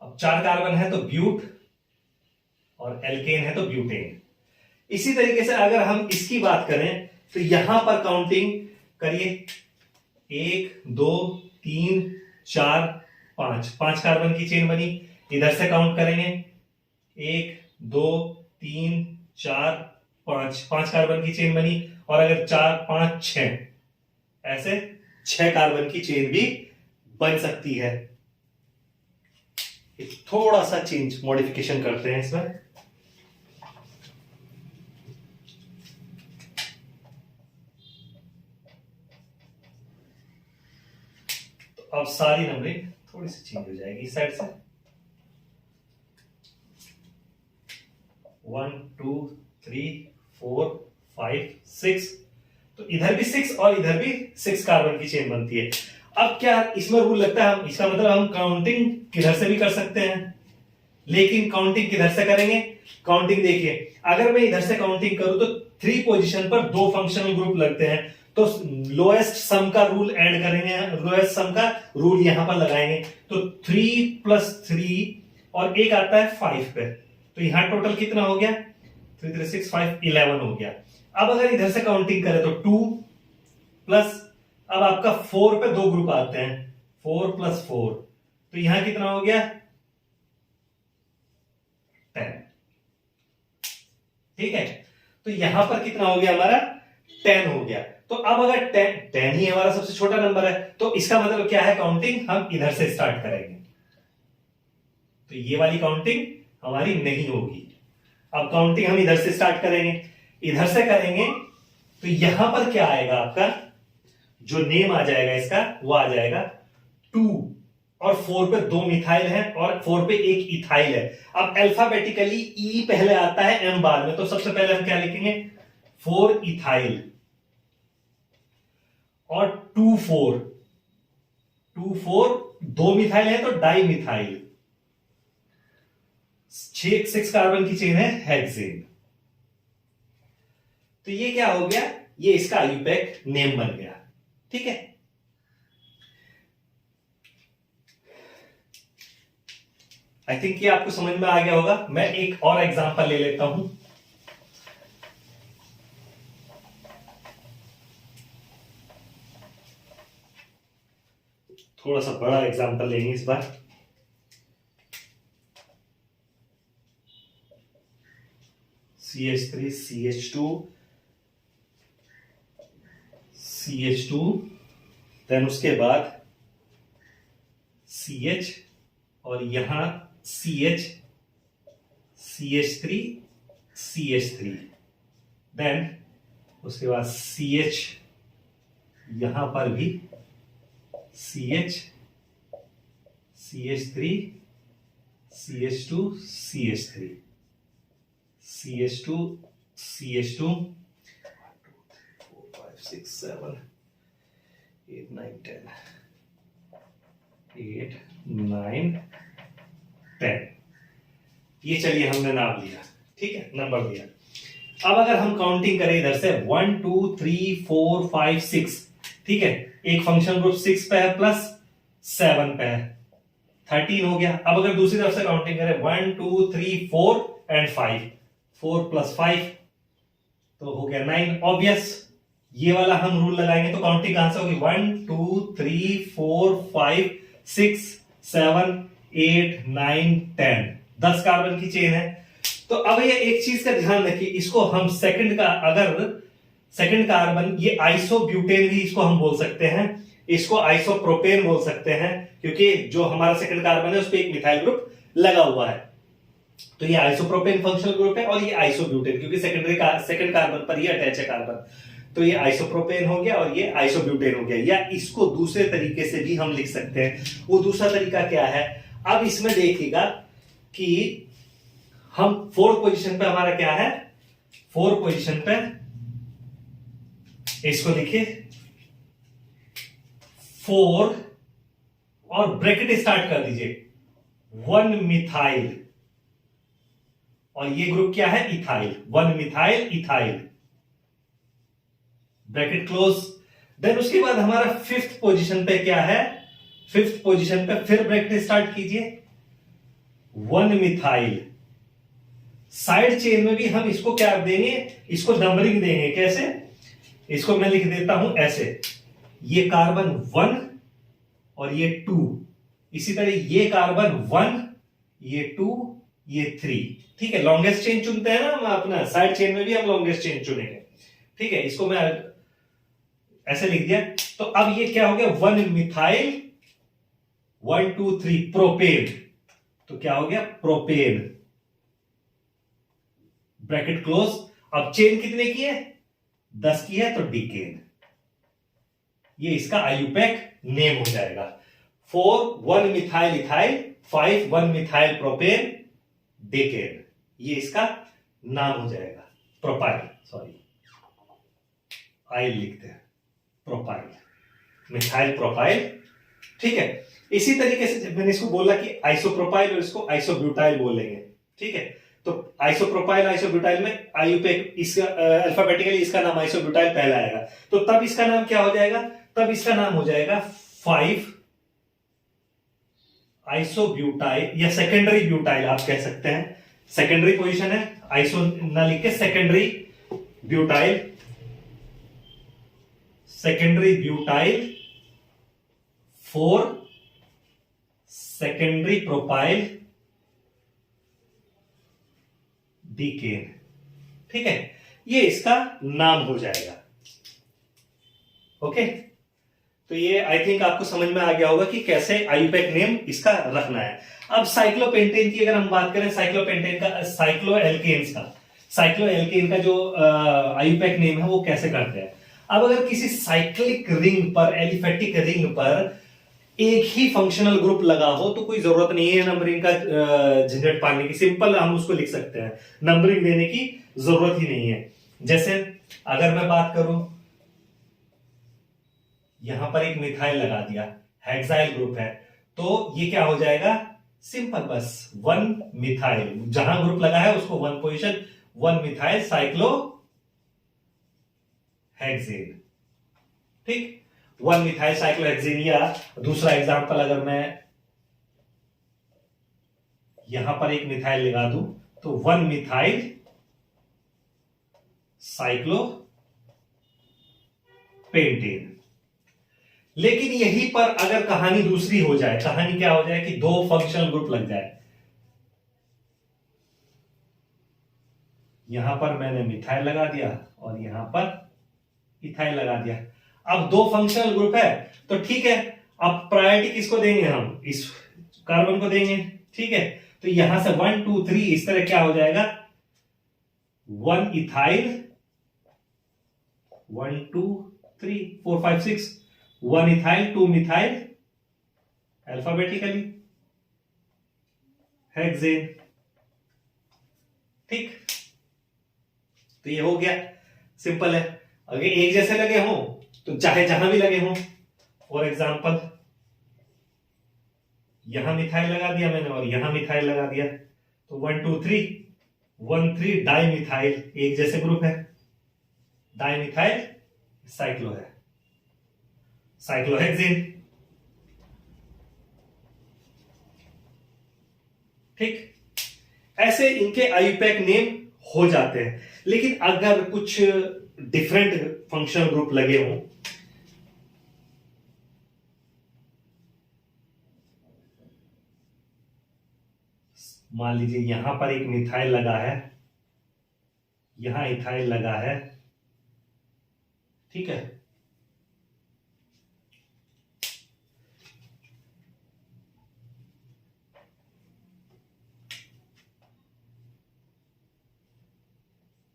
अब 4 कार्बन है तो ब्यूट और एल्केन है तो ब्यूटेन। इसी तरीके से अगर हम इसकी बात करें तो यहां पर काउंटिंग करिए, 1 2 3 4 5, 5 कार्बन की चेन बनी। इधर से काउंट करेंगे 1 2 3 4 5, 5 कार्बन की चेन बनी। और अगर 4 5 6, ऐसे 6 कार्बन की चेन भी बन सकती है। थोड़ा सा चेंज मॉडिफिकेशन करते हैं इसमें। तो अब सारी नंबरिंग थोड़ी सी चेंज हो जाएगी इस साइड से। 1 2 3 4 5 6, तो इधर भी 6 और इधर भी 6 कार्बन की चेन बनती है। अब क्या इसमें रूल लगता है, हम इसका मतलब हम काउंटिंग किधर से भी कर सकते हैं, लेकिन काउंटिंग किधर से करेंगे? काउंटिंग देखिए, अगर मैं इधर से काउंटिंग करूं तो 3 पोजीशन पर 2 फंक्शनल ग्रुप लगते हैं, तो लोएस्ट सम का रूल ऐड करेंगे, लोएस्ट सम का रूल यहां पर लगाएंगे। तो 3 + 3 और एक आता है 5 पे, तो यहां टोटल कितना हो गया? 3 3 6 5 11 हो गया। अब अगर इधर से काउंटिंग करें तो 2 प्लस, अब आपका 4 पे 2 ग्रुप आते हैं, 4 + 4, तो यहां कितना हो गया? 10। ठीक है, तो यहां पर कितना हो गया हमारा? 10 हो गया। तो अब अगर 10 ही हमारा सबसे छोटा नंबर है, तो इसका मतलब क्या है? काउंटिंग हम इधर से स्टार्ट करेंगे, तो ये वाली काउंटिंग हमारी नहीं होगी। अब काउंटिंग हम इधर से स्टार्ट करेंगे, इधर से करेंगे, तो यहां पर क्या आएगा? आपका जो नेम आ जाएगा इसका, वो आ जाएगा 2, और 4 पे 2 मिथाइल है और 4 पे 1 इथाइल है। अब अल्फाबेटिकली ई पहले आता है, एम बाद में, तो सबसे पहले हम क्या लिखेंगे? 4 इथाइल और 2 4, 2 4 2 मिथाइल है तो डाई मिथाइल, 6 कार्बन की चेन है हेक्सेन। तो ये क्या हो गया? ये इसका आयुपैक नेम बन गया। ठीक है, आई थिंक ये आपको समझ में आ गया होगा। मैं एक और एग्जांपल ले लेता हूं। थोड़ा सा बड़ा एग्जांपल लेंगे इस बार। CH3 CH2 CH2, देन उसके बाद CH, और यहां CH CH3 CH3, देन उसके बाद CH, यहां पर भी CH CH3 CH2 CH3 CH2 CH2, 1 2 3 4 5 6 7 8 9 10, 8 9 10। ये चलिए हमने नाम लिया, ठीक है, नंबर दिया। अब अगर हम काउंटिंग करें इधर से 1 2 3 4 5 6, ठीक है, एक फंक्शन ग्रुप 6 पे है प्लस 7 पे है, 13 हो गया। अब अगर दूसरी तरफ से काउंटिंग करें 1 2 3 4 एंड 5, 4 + 5 तो हो गया 9। ऑब्वियस, ये वाला हम रूल लगाएंगे तो काउंटिंग कहां से होगी? 1 2 3 4 5 6 7 8 9 10, 10 कार्बन की चेन है। तो अब ये एक चीज का ध्यान रखिए, इसको हम सेकंड का, अगर सेकंड कार्बन, ये आइसोब्यूटेन भी इसको हम बोल सकते हैं, इसको आइसोप्रोपेन बोल सकते हैं, क्योंकि जो हमारा सेकंड कार्बन है उस पर एक मिथाइल ग्रुप लगा हुआ है। तो ये आइसोप्रोपेन फंक्शनल ग्रुप है और ये आइसोब्यूटेन, क्योंकि सेकंड कार्बन पर ही अटैच है कार्बन, तो ये आइसोप्रोपेन हो गया और ये आइसोब्यूटेन हो गया। या इसको दूसरे तरीके से भी हम लिख सकते हैं। वो दूसरा तरीका क्या है? अब इसमें देखिएगा कि हम 4 पोजीशन पे हमारा क्या है? 4 पोजीशन पे इसको लिखिए 4 और ब्रैकेट स्टार्ट कर दीजिए 1 मिथाइल और ये ग्रुप क्या है, ethyl, 1 methyl ethyl, bracket close. Then उसके बाद हमारा फिफ्थ पोजीशन पे क्या है, फिफ्थ पोजीशन पे फिर ब्रैकेट स्टार्ट कीजिए, 1 मिथाइल। साइड चेन में भी हम इसको क्या देंगे, इसको नंबरिंग देंगे, कैसे, इसको मैं लिख देता हूं ऐसे, ये कार्बन 1 और ये 2, इसी तरह ये कार्बन 1, ये 2, ये 3, ठीक है। लॉन्गेस्ट चेन चुनते हैं ना हम अपना, साइड चेन में भी हम लॉन्गेस्ट चेन चुनेंगे, ठीक है। इसको मैं ऐसे लिख दिया। तो अब ये क्या हो गया, 1 मिथाइल 1 2 3 प्रोपेन, तो क्या हो गया, प्रोपेन, ब्रैकेट क्लोज। अब चेन कितने की है, 10 की है, तो डिकेन, ये इसका आयुपैक नेम हो जाएगा। 4 1 methyl ethyl, 5 1 methyl propane, decane, ये इसका नाम हो जाएगा। प्रोपाइल, सॉरी आइल लिखते हैं, प्रोपाइल, मिथाइल प्रोपाइल, ठीक है। इसी तरीके से जब मैंने इसको बोला कि आइसोप्रोपाइल और इसको आइसोब्यूटाइल बोलेंगे, ठीक है। तो आइसोप्रोपाइल आइसोब्यूटाइल में आयुपैक, इसका अल्फाबेटिकली इसका नाम आइसोब्यूटाइल पहला आएगा, तो तब इसका नाम क्या हो जाएगा, तब इसका नाम हो जाएगा 5 आइसोब्यूटाइल या सेकेंडरी ब्यूटाइल, आप कह सकते हैं। सेकेंडरी पोजीशन है, आइसो ना लिख के secondary butyl, secondary butyl 4 secondary propyl decane, ठीक है। ये इसका नाम हो जाएगा, ओके। तो ये आई थिंक आपको समझ में आ गया होगा कि कैसे आयुपैक नेम इसका रखना है। अब साइक्लोपेंटेन की अगर हम बात करें, साइक्लोपेंटेन का, साइक्लोएल्केन्स का, साइक्लोएल्केन का जो आयुपैक नेम है वो कैसे करते हैं। अब अगर किसी साइक्लिक रिंग पर, एलिफेटिक रिंग पर एक ही फंक्शनल ग्रुप लगा हो तो कोई जरूरत नहीं है नंबरिंग का झंझट पालने की, सिंपल हम उसको लिख सकते हैं, नंबरिंग देने की जरूरत ही नहीं है। जैसे अगर मैं बात करूं, यहां पर एक मिथाइल लगा दिया, हेक्साइल ग्रुप है, तो ये क्या हो जाएगा, सिंपल बस 1 मिथाइल, जहां ग्रुप लगा है उसको 1 पोजीशन, 1 मिथाइल साइक्लो हेक्सेन, ठीक, 1 मिथाइल साइक्लोहेक्सेन। या दूसरा एग्जांपल अगर मैं यहां पर एक मिथाइल लगा दूं तो 1 मिथाइल साइक्लो पेंटेन। लेकिन यहीं पर अगर कहानी दूसरी हो जाए, कहानी क्या हो जाए कि 2 फंक्शनल ग्रुप लग जाए, यहां पर मैंने मिथाइल लगा दिया और यहां पर इथाइल लगा दिया। अब 2 फंक्शनल ग्रुप है तो ठीक है, अब प्रायोरिटी किसको देंगे, हम इस कार्बन को देंगे, ठीक है। तो यहां से 1 2 3 इस तरह क्या हो जाएगा, 1 ethyl 1 2 3 4 5 6, 1 ethyl 2 methyl, alphabetically hexane, ठीक। तो ये हो गया, सिंपल है। अगर एक जैसे लगे हों तो चाहे जहां भी लगे हों, फॉर एग्जाम्पल यहां मिथाइल लगा दिया मैंने और यहां मिथाइल लगा दिया, तो 1 2 3 1 3 डाई मिथाइल, एक जैसे ग्रुप है, डाई मिथाइल साइक्लो है, साइक्लोहेक्सेन, ठीक। ऐसे इनके आयुपैक नेम हो जाते हैं। लेकिन अगर कुछ डिफरेंट फंक्शनल ग्रुप लगे हों, मान लीजिए यहां पर एक मिथाइल लगा है, यहां इथाइल लगा है, ठीक है।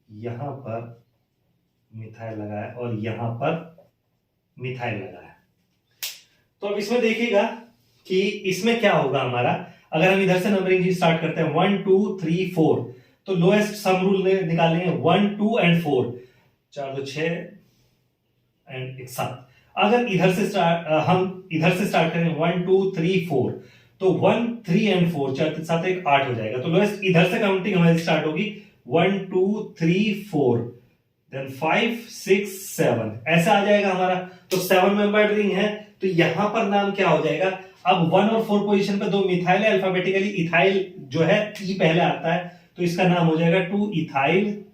यहां पर मिथाइल लगा है और यहां पर मिथाइल लगा है, तो अब इसमें देखिएगा कि इसमें क्या होगा हमारा। अगर हम इधर से नंबरिंग स्टार्ट करते हैं 1 2 3 4, तो लोएस्ट सम रूल निकालेंगे 1 2 एंड 4, 4 2 6 एंड 1 7। अगर इधर से हम इधर से स्टार्ट करें 1 2 3 4, तो 1 3 एंड 4 4 साथ एक 8 हो जाएगा। तो लोएस्ट इधर से काउंटिंग हमारी स्टार्ट होगी 1 2 3 4 देन 5 6 7 ऐसा आ जाएगा हमारा। तो 7 मेंबर्ड रिंग है, तो यहां पर नाम क्या हो जाएगा? अब 1 और 4 पोजीशन पे 2 मिथाइल है, अल्फाबेटिकली इथाइल जो है ई पहले आता है, तो इसका नाम हो जाएगा 2 इथाइल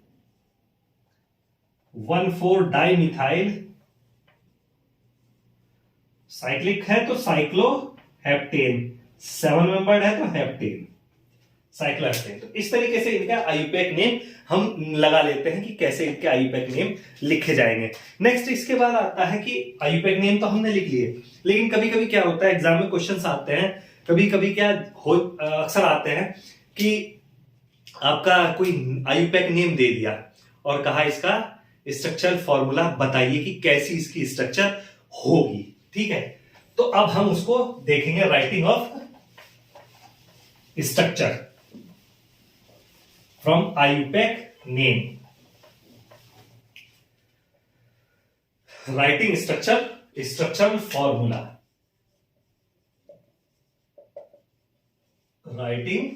1 4 डाई मिथाइल। साइक्लिक है तो साइक्लो हेप्टेन, 7 मेंबर्ड है तो हेप्टेन, साइक्लोहेप्टेन। तो इस तरीके से इनका आईयूपैक नेम हम लगा लेते हैं कि कैसे इनके आईयूपैक नेम लिखे जाएंगे। नेक्स्ट इसके बाद आता है कि आईयूपैक नेम तो हमने लिख लिए, लेकिन कभी कभी क्या होता है एग्जाम में क्वेश्चंस आते हैं, कभी कभी क्या हो अक्सर आते हैं कि आपका कोई आईयूपैक नेम दे दिया और कहा इसका स्ट्रक्चरल फॉर्मूला बताइए कि कैसी इसकी स्ट्रक्चर होगी। ठीक है, तो अब हम उसको देखेंगे, writing of structure from IUPAC name. Writing structural formula, writing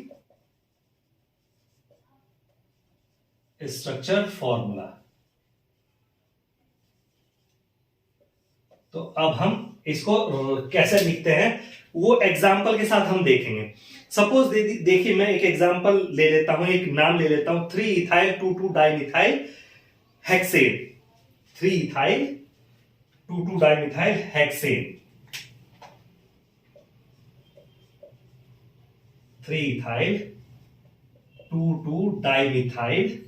structure formula. तो अब हम इसको कैसे लिखते हैं वो एग्जाम्पल के साथ हम देखेंगे। सपोज देखिए मैं एक एग्जाम्पल ले लेता हूं, एक नाम ले लेता हूं 3 ethyl 2 2 dimethyl hexane. 3 ethyl 2 2 dimethyl hexane, 3 ethyl 2 2 dimethyl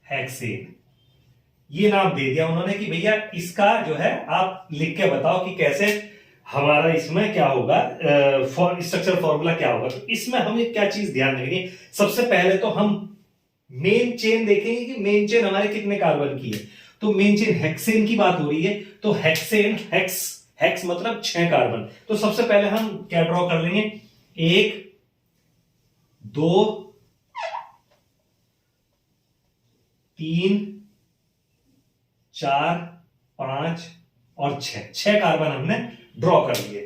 hexane. ये नाम दे दिया उन्होंने कि भैया इसका जो है आप लिख के बताओ कि कैसे हमारा इसमें क्या होगा, स्ट्रक्चर फॉर्मूला क्या होगा। तो इसमें हमें क्या चीज ध्यान रखेंगे, सबसे पहले तो हम मेन चेन देखेंगे कि मेन चेन हमारे कितने कार्बन की है। तो मेन चेन हेक्सेन की बात हो रही है, तो हेक्सेन हेक्स मतलब 6 कार्बन। तो सबसे पहले हम क्या ड्रॉ कर लेंगे, 1 2 3 4 5 और 6 कार्बन हमने ड्रॉ कर लिए।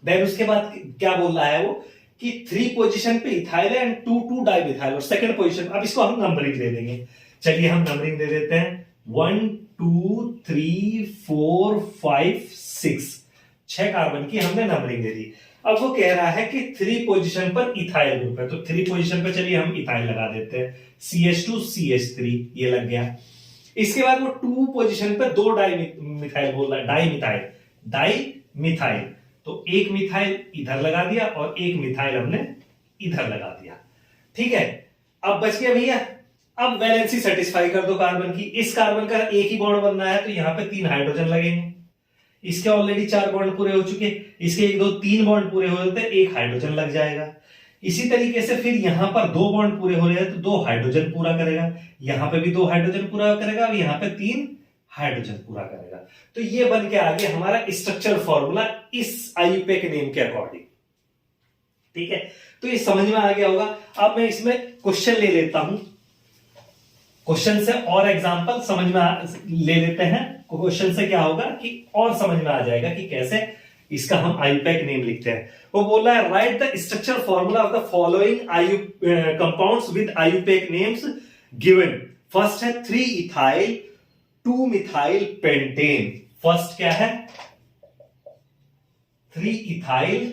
देन उसके बाद क्या बोल रहा है वो कि 3 पोजीशन पे इथाइल है एंड 2 2 डाइमिथाइल, और सेकंड पोजीशन, अब इसको हम नंबरिंग दे देंगे। चलिए हम नंबरिंग दे देते हैं 1 2 3 4 5 6, 6 कार्बन की हमने नंबरिंग दे दी। अब वो कह रहा है कि 3 पोजीशन पर इथाइल ग्रुप है, तो 3 पोजीशन पर चलिए हम इथाइल लगा देते हैं, CH2 CH3 ये लग गया। इसके बाद वो 2 पोजीशन पर 2 डाइमिथाइल बोल रहा है, डाइमिथाइल, तो एक मिथाइल इधर लगा दिया और एक मिथाइल हमने इधर लगा दिया। ठीक है, अब बच गया भैया, अब वैलेंसी सेटिस्फाई कर दो कार्बन की। इस कार्बन का एक ही बॉन्ड बनना है, तो यहां पे 3 हाइड्रोजन लगेंगे। इसके ऑलरेडी 4 बॉन्ड पूरे हो चुके, इसके 1 2 3 बॉन्ड पूरे हो जाते, 1 हाइड्रोजन लग जाएगा। इसी तरीके से फिर यहां पर 2 बॉन्ड पूरे हो रहे हैं, तो 2 हाइड्रोजन पूरा करेगा, यहां पे भी 2 हाइड्रोजन पूरा करेगा और यहां पे 3 हाइड्रोजन पूरा करेगा। तो ये बन के आ गया हमारा स्ट्रक्चर फॉर्मूला इस आईयूपैक नेम के अकॉर्डिंग। ठीक है, तो ये समझ में आ गया होगा। अब मैं इसमें क्वेश्चन ले लेता हूं, क्वेश्चन से और एग्जांपल समझ में ले लेते हैं। क्वेश्चन से क्या होगा कि और समझ में आ जाएगा कि कैसे इसका हम आईयूपैक नेम लिखते हैं। वो बोल रहा है right the structure formula of the following compounds with IUPAC names given. First है 3 इथाइल 2 मिथाइल पेंटेन। फर्स्ट क्या है, 3 इथाइल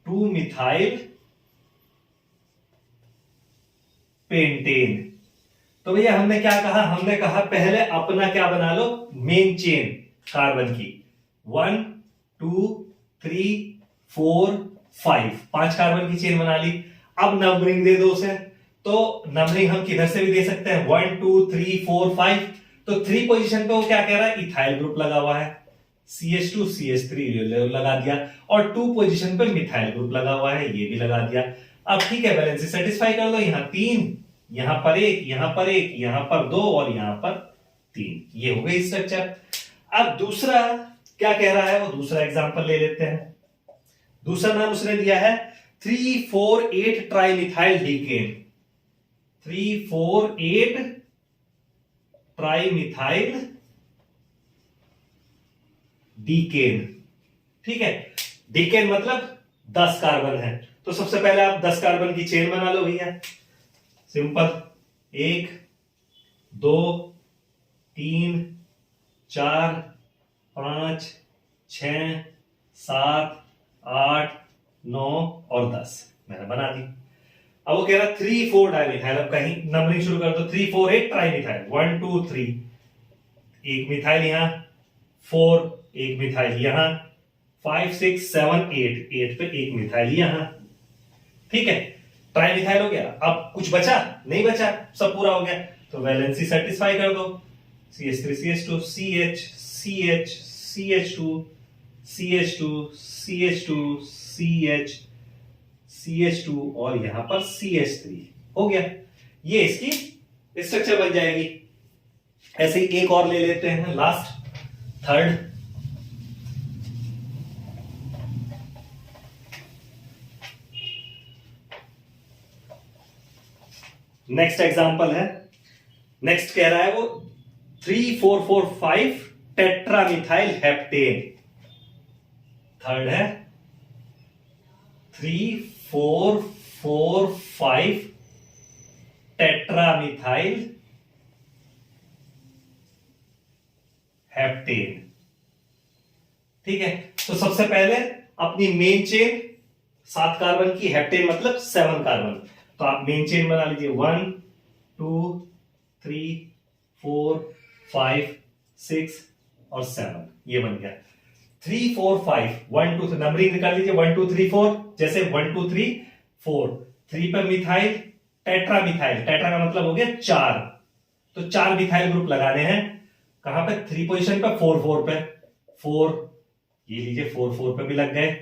2 मिथाइल पेंटेन। तो भैया हमने क्या कहा, हमने कहा पहले अपना क्या बना लो, मेन चेन कार्बन की 1 2 3 4 5, 5 कार्बन की चेन बना ली। अब नंबरिंग दे दो उसे, तो नंबरिंग हम किधर से भी दे सकते हैं 1 2 3 4 5। तो 3 पोजीशन पे वो क्या कह रहा है, इथाइल ग्रुप लगा हुआ है, CH2 CH3 लगा दिया, और 2 पोजीशन पे मिथाइल ग्रुप लगा हुआ है, ये भी लगा दिया। अब ठीक है, बैलेंस सेटिस्फाई कर दो, यहां 3, यहां पर 1, यहां पर 1, यहां पर 2 और यहां पर 3, ये हो गई स्ट्रक्चर। अब दूसरा क्या कह रहा है, वो दूसरा एग्जांपल ले लेते हैं। दूसरा नाम उसने दिया है 3,4,8 ट्राइमिथाइल डीकेन। 3,4,8 trimethyl decane. ठीक है, डीकेन मतलब 10 कार्बन है। तो सबसे पहले आप 10 कार्बन की चेन बना लो भैया, सिंपल। 1 2 3 4 5 6 7 8 9 और 10 मैंने बना दी। अब वो कह रहा 3 4 डाइमिथाइल। अब कहीं नंबरिंग शुरू कर दो, 3 4 8 ट्राइमिथाइल, 1 2 3, एक मिथाइल यहां, 4 एक मिथाइल यहां, 5 6 7 8, 8 पे एक मिथाइल यहां। ठीक है, ट्राइमिथाइल हो गया। अब कुछ बचा नहीं, बचा, सब पूरा हो गया। तो वैलेंसी सेटिस्फाई कर दो, CH3 CH2 CH CH CH2 CH2 CH2 CH CH2 और यहां पर CH3 हो गया। ये इसकी स्ट्रक्चर बन जाएगी। ऐसे ही एक और ले लेते हैं, लास्ट थर्ड। नेक्स्ट एग्जांपल है, नेक्स्ट कह रहा है वो 3 4 4 5 टेट्रामिथाइल हेप्टेन। थर्ड है 3 4 4 5 टेट्रामिथाइल हेप्टेन। ठीक है, तो सबसे पहले अपनी मेन चेन 7 कार्बन की, हेप्टेन मतलब 7 कार्बन। तो आप मेन चेन बना लीजिए, 1 2 3 4 5 6 और 7, ये बन गया 3 4 5 1 2 3। नंबरिंग निकाल लीजिए, 1 2 3 4, जैसे 1 2 3 4, 3 पे मिथाइल, टेट्रा मिथाइल, टेट्रा का मतलब हो गया 4। तो 4 मिथाइल ग्रुप लगाने हैं। कहां पे? 3 पोजीशन पे, 4 4 पे, 4 ये लीजिए, 4 4 पे भी लग गए,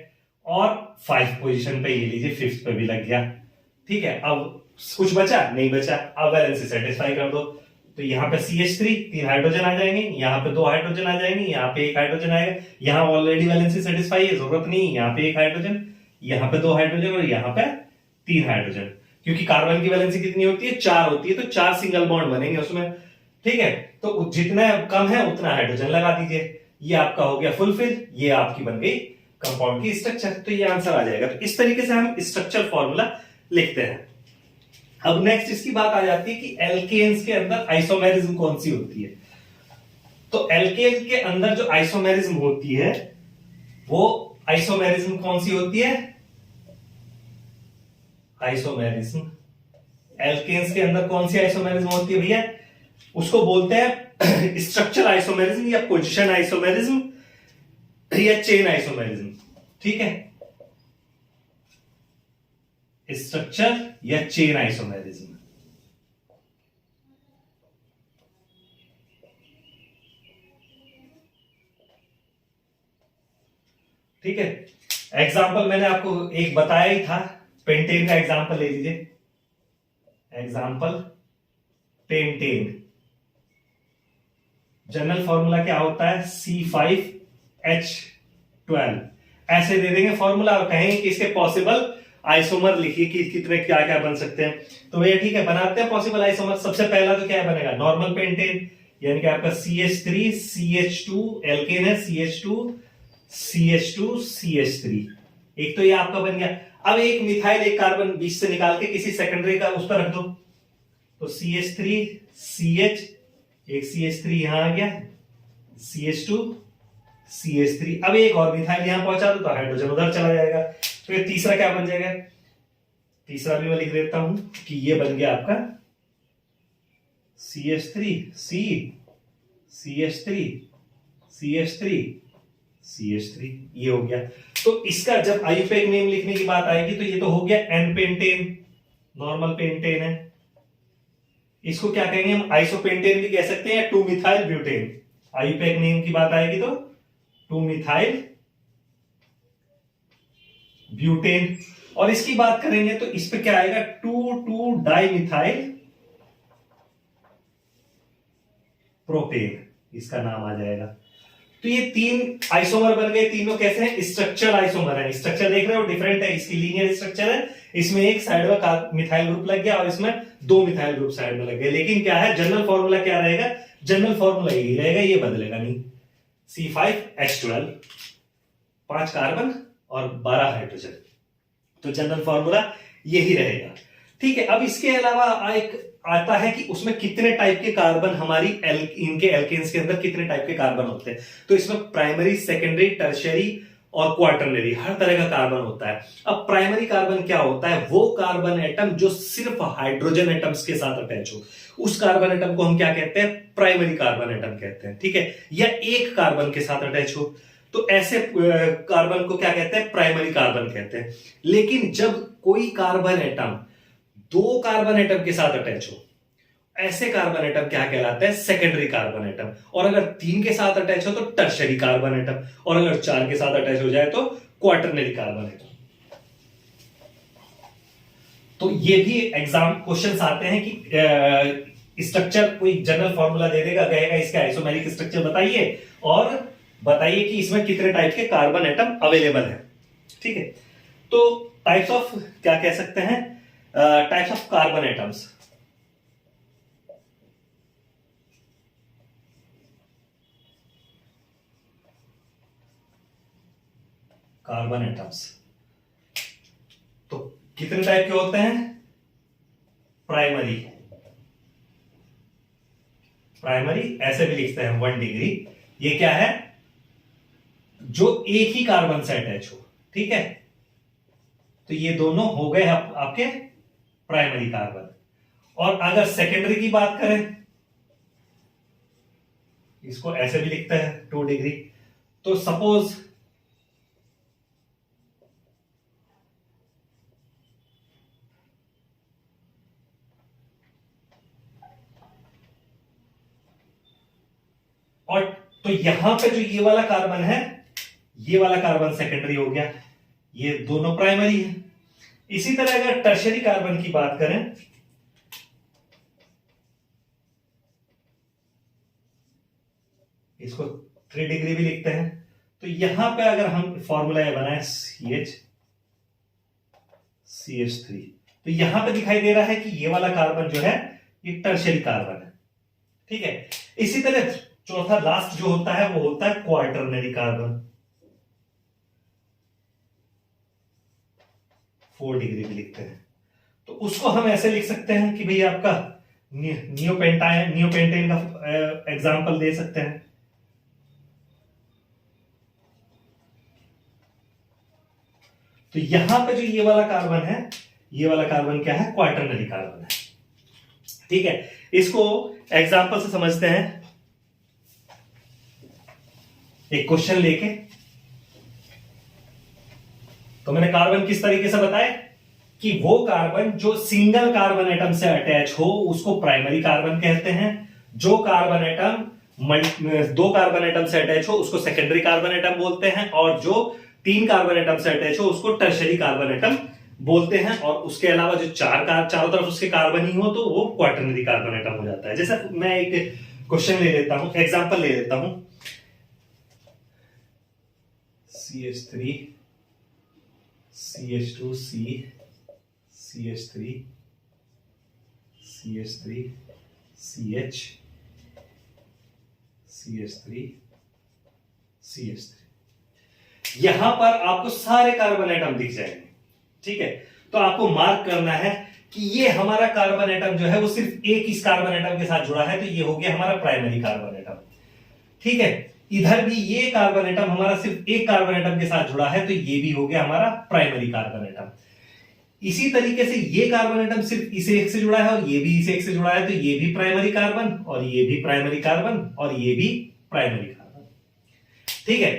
और 5 पोजीशन पे ये लीजिए, 5th पे भी लग गया। ठीक है, अब कुछ बचा नहीं, बचा। अब वैलेंसी सेटिस्फाई कर दो। तो यहाँ पे CH3 3 हाइड्रोजन आ जाएंगे, यहाँ पे 2 हाइड्रोजन आ जाएंगे, यहाँ पे 1 हाइड्रोजन आएगा। यहाँ ऑलरेडी वैलेंसी सेटिस्फाई है, जरूरत नहीं। यहाँ पे 1 हाइड्रोजन, यहाँ पे 2 हाइड्रोजन और यहाँ पे 3 हाइड्रोजन, क्योंकि कार्बन की वैलेंसी कितनी होती है? 4 होती है। तो 4 सिंगल बॉन्ड बनेंगे उसमें। ठीक है, तो जितना कम है उतना हाइड्रोजन लगा दीजिए। ये आपका हो गया फुलफिल, ये आपकी बन गई कंपाउंड की स्ट्रक्चर। तो ये आंसर आ जाएगा। तो इस तरीके से हम स्ट्रक्चर फॉर्मूला लिखते हैं। अब नेक्स्ट इसकी बात आ जाती है कि एल्केन्स के अंदर आइसोमेरिज्म कौन सी होती है। तो एल्केन के अंदर जो आइसोमेरिज्म होती है, वो आइसोमेरिज्म कौन सी होती है? आइसोमेरिज्म एल्केन्स के अंदर कौन सी आइसोमेरिज्म होती है भैया? उसको बोलते हैं स्ट्रक्चर आइसोमेरिज्म, या पोजीशन आइसोमेरिज्म, या चेन आइसोमेरिज्म। ठीक है, स्ट्रक्चर या चेन आइसोमेरिज्म। ठीक है, एग्जाम्पल मैंने आपको एक बताया ही था, पेंटेन का एग्जाम्पल ले लीजिए। एग्जाम्पल पेंटेन, जनरल फॉर्मूला क्या होता है? C5H12। ऐसे दे देंगे फॉर्मूला और कहेंगे कि इसके पॉसिबल आइसोमर लिखिए कि कितने क्या क्या बन सकते हैं। तो भैया ठीक है, बनाते हैं पॉसिबल आइसोमर। सबसे पहला तो क्या बनेगा? नॉर्मल पेंटेन, यानी कि आपका CH3 CH2, एल्केन है, CH2 CH2 CH3। एक तो ये आपका बन गया। अब एक मिथाइल, एक कार्बन बीच से निकाल के किसी सेकेंडरी का उस पर रख दो। तो CH3 CH, एक CH3 यहां आ गया, CH2 CH3। अब एक और मिथाइल यहां पहुंचा दो तो हाइड्रोजन उधर चला जाएगा। तो ये तीसरा क्या बन जाएगा? तीसरा भी मैं लिख देता हूं कि ये बन गया आपका CH3 C CH3 CH3 CH3, ये हो गया। तो इसका जब आईयूपैक नेम लिखने की बात आएगी तो ये तो हो गया एन पेंटेन, नॉर्मल पेंटेन है। इसको क्या कहेंगे हम? आइसोपेंटेन भी कह सकते हैं, 2 मिथाइल ब्यूटेन। आईयूपैक नेम की बात आएगी तो 2 मिथाइल ब्यूटेन। और इसकी बात करेंगे तो इस पे क्या आएगा? 2 डाई मिथाइल प्रोपेन, इसका नाम आ जाएगा। तो ये 3 आइसोमर बन गए। तीनों कैसे हैं? स्ट्रक्चर आइसोमर है। स्ट्रक्चर देख रहे हो, डिफरेंट है। इसकी लीनियर स्ट्रक्चर है, इसमें एक साइड में मिथाइल ग्रुप लग गया और इसमें 2 मिथाइल ग्रुप साइड में लग गए। लेकिन क्या है, जनरल फॉर्मूला क्या रहेगा? जनरल फॉर्मूला यही रहेगा, ये बदलेगा नहीं। C5H12, 5 कार्बन और 12 हाइड्रोजन। तो जनरल फॉर्मूला यही रहेगा। ठीक है, अब इसके अलावा एक आता है कि उसमें कितने टाइप के कार्बन हमारी इनके एल्केन्स के अंदर कितने टाइप के कार्बन होते हैं। तो इसमें प्राइमरी, सेकेंडरी, टर्शियरी और क्वार्टरनरी हर तरह का कार्बन होता है। अब प्राइमरी कार्बन क्या होता है? वो कार्बन एटम जो सिर्फ हाइड्रोजन एटम्स के साथ अटैच हो, उस कार्बन एटम को हम क्या कहते हैं? प्राइमरी कार्बन एटम कहते हैं। ठीक है, या एक कार्बन के साथ अटैच हो तो ऐसे कार्बन को क्या कहते हैं? प्राइमरी कार्बन कहते हैं। लेकिन जब कोई कार्बन एटम 2 कार्बन एटम के साथ अटैच हो, ऐसे कार्बन एटम क्या कहलाते हैं? Secondary carbon atom. और अगर 3 के साथ अटैच हो तो टर्शियरी कार्बन एटम, और अगर 4 के साथ अटैच हो जाए तो क्वार्टरनरी कार्बन एटम। तो ये भी एग्जाम क्वेश्चंस आते हैं कि स्ट्रक्चर कोई जनरल फॉर्मूला दे देगा, कहेगा इसका आइसोमेरिक स्ट्रक्चर बताइए और बताइए कि इसमें कितने टाइप के कार्बन एटम अवेलेबल है। ठीक है, तो टाइप्स ऑफ क्या कह सकते हैं? Types of carbon atoms. Carbon atoms तो कितने टाइप के होते हैं? प्राइमरी, प्राइमरी ऐसे भी लिखते हैं 1 डिग्री। ये क्या है? जो एक ही कार्बन से अटैच हो। ठीक है, तो ये दोनों हो गए आपके प्राइमरी कार्बन। और अगर सेकेंडरी की बात करें, इसको ऐसे भी लिखते हैं 2 डिग्री। तो सपोज और तो यहां पे जो ये वाला कार्बन है, ये वाला कार्बन सेकेंडरी हो गया, ये दोनों प्राइमरी है। इसी तरह अगर टर्शियरी कार्बन की बात करें, इसको 3 डिग्री भी लिखते हैं। तो यहां पे अगर हम फॉर्मूला बनाए CH3, तो यहां पे दिखाई दे रहा है कि ये वाला कार्बन जो है ये टर्शियरी कार्बन है। ठीक है, इसी तरह चौथा लास्ट जो होता है वो होता है क्वार्टरनरी कार्बन, 4 डिग्री भी लिखते हैं। तो उसको हम ऐसे लिख सकते हैं कि भैया आपका नियोपेंटाइन का एग्जांपल दे सकते हैं। तो यहां पे जो ये वाला कार्बन है, ये वाला कार्बन क्या है? क्वार्टरनरी कार्बन है। ठीक है, इसको एग्जांपल से समझते हैं। एक क्वेश्चन लेके, तो मैंने कार्बन किस तरीके से बताया कि वो कार्बन जो सिंगल कार्बन एटम से अटैच हो उसको प्राइमरी कार्बन कहते हैं। जो कार्बन एटम 2 कार्बन एटम से अटैच हो उसको सेकेंडरी कार्बन एटम बोलते हैं, और जो 3 कार्बन एटम से अटैच हो उसको टर्शियरी कार्बन एटम बोलते हैं। और उसके अलावा जो चारों तरफ उसके कार्बन ही हो तो वो क्वार्टरनरी कार्बन एटम हो जाता है। जैसे मैं एक क्वेश्चन ले लेता हूं, एग्जांपल ले लेता हूं, CH3, CH2, CH3, CH3, CH, CH3, CH3। यहां पर आपको सारे कार्बन एटम दिख जाएंगे। ठीक है, तो आपको मार्क करना है कि ये हमारा कार्बन एटम जो है वो सिर्फ एक इस कार्बन एटम के साथ जुड़ा है, तो ये हो गया हमारा प्राइमरी कार्बन एटम। ठीक है, इधर भी ये कार्बन एटम हमारा सिर्फ एक कार्बन एटम के साथ जुड़ा है, तो ये भी हो गया हमारा प्राइमरी कार्बन एटम। इसी तरीके से ये कार्बन एटम सिर्फ इसे एक से जुड़ा है और ये भी इसे एक से जुड़ा है, तो ये भी प्राइमरी कार्बन और ये भी प्राइमरी कार्बन और ये भी प्राइमरी कार्बन। ठीक है,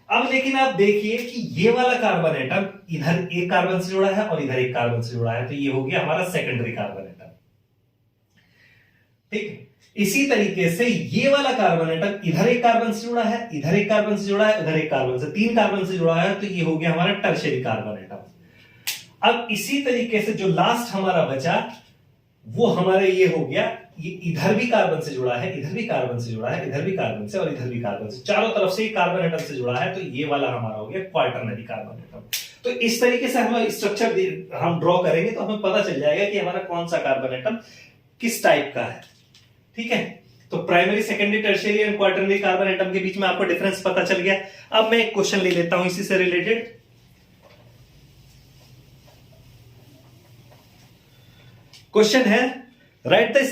अब लेकिन आप देखिए कि ये वाला कार्बन एटम इधर एक कार्बन से जुड़ा है और इधर एक कार्बन से जुड़ा है, तो ये हो गया हमारा सेकेंडरी कार्बन एटम। ठीक है, इसी तरीके से ये वाला कार्बन एटम इधर एक कार्बन से जुड़ा है, इधर एक कार्बन से जुड़ा है, उधर एक कार्बन से, 3 कार्बन से जुड़ा है, तो ये हो गया हमारा टर्शियरी कार्बन एटम। अब इसी तरीके से जो लास्ट हमारा बचा वो हमारे ये हो गया, ये इधर भी कार्बन से जुड़ा है, इधर भी कार्बन से जुड़ा है, इधर भी कार्बन से और इधर भी कार्बन से, चारों तरफ से कार्बन एटम से जुड़ा है, तो ये वाला हमारा हो गया क्वार्टरनरी कार्बन एटम। तो इस तरीके से हम स्ट्रक्चर हम ड्रॉ करेंगे तो हमें पता चल जाएगा कि हमारा कौन सा कार्बन एटम किस टाइप का है। ठीक है, तो primary, secondary, tertiary and quaternary carbon atom के बीच में आपको डिफरेंस पता चल गया। अब मैं एक क्वेश्चन ले लेता हूं इसी से रिलेटेड। क्वेश्चन है, right the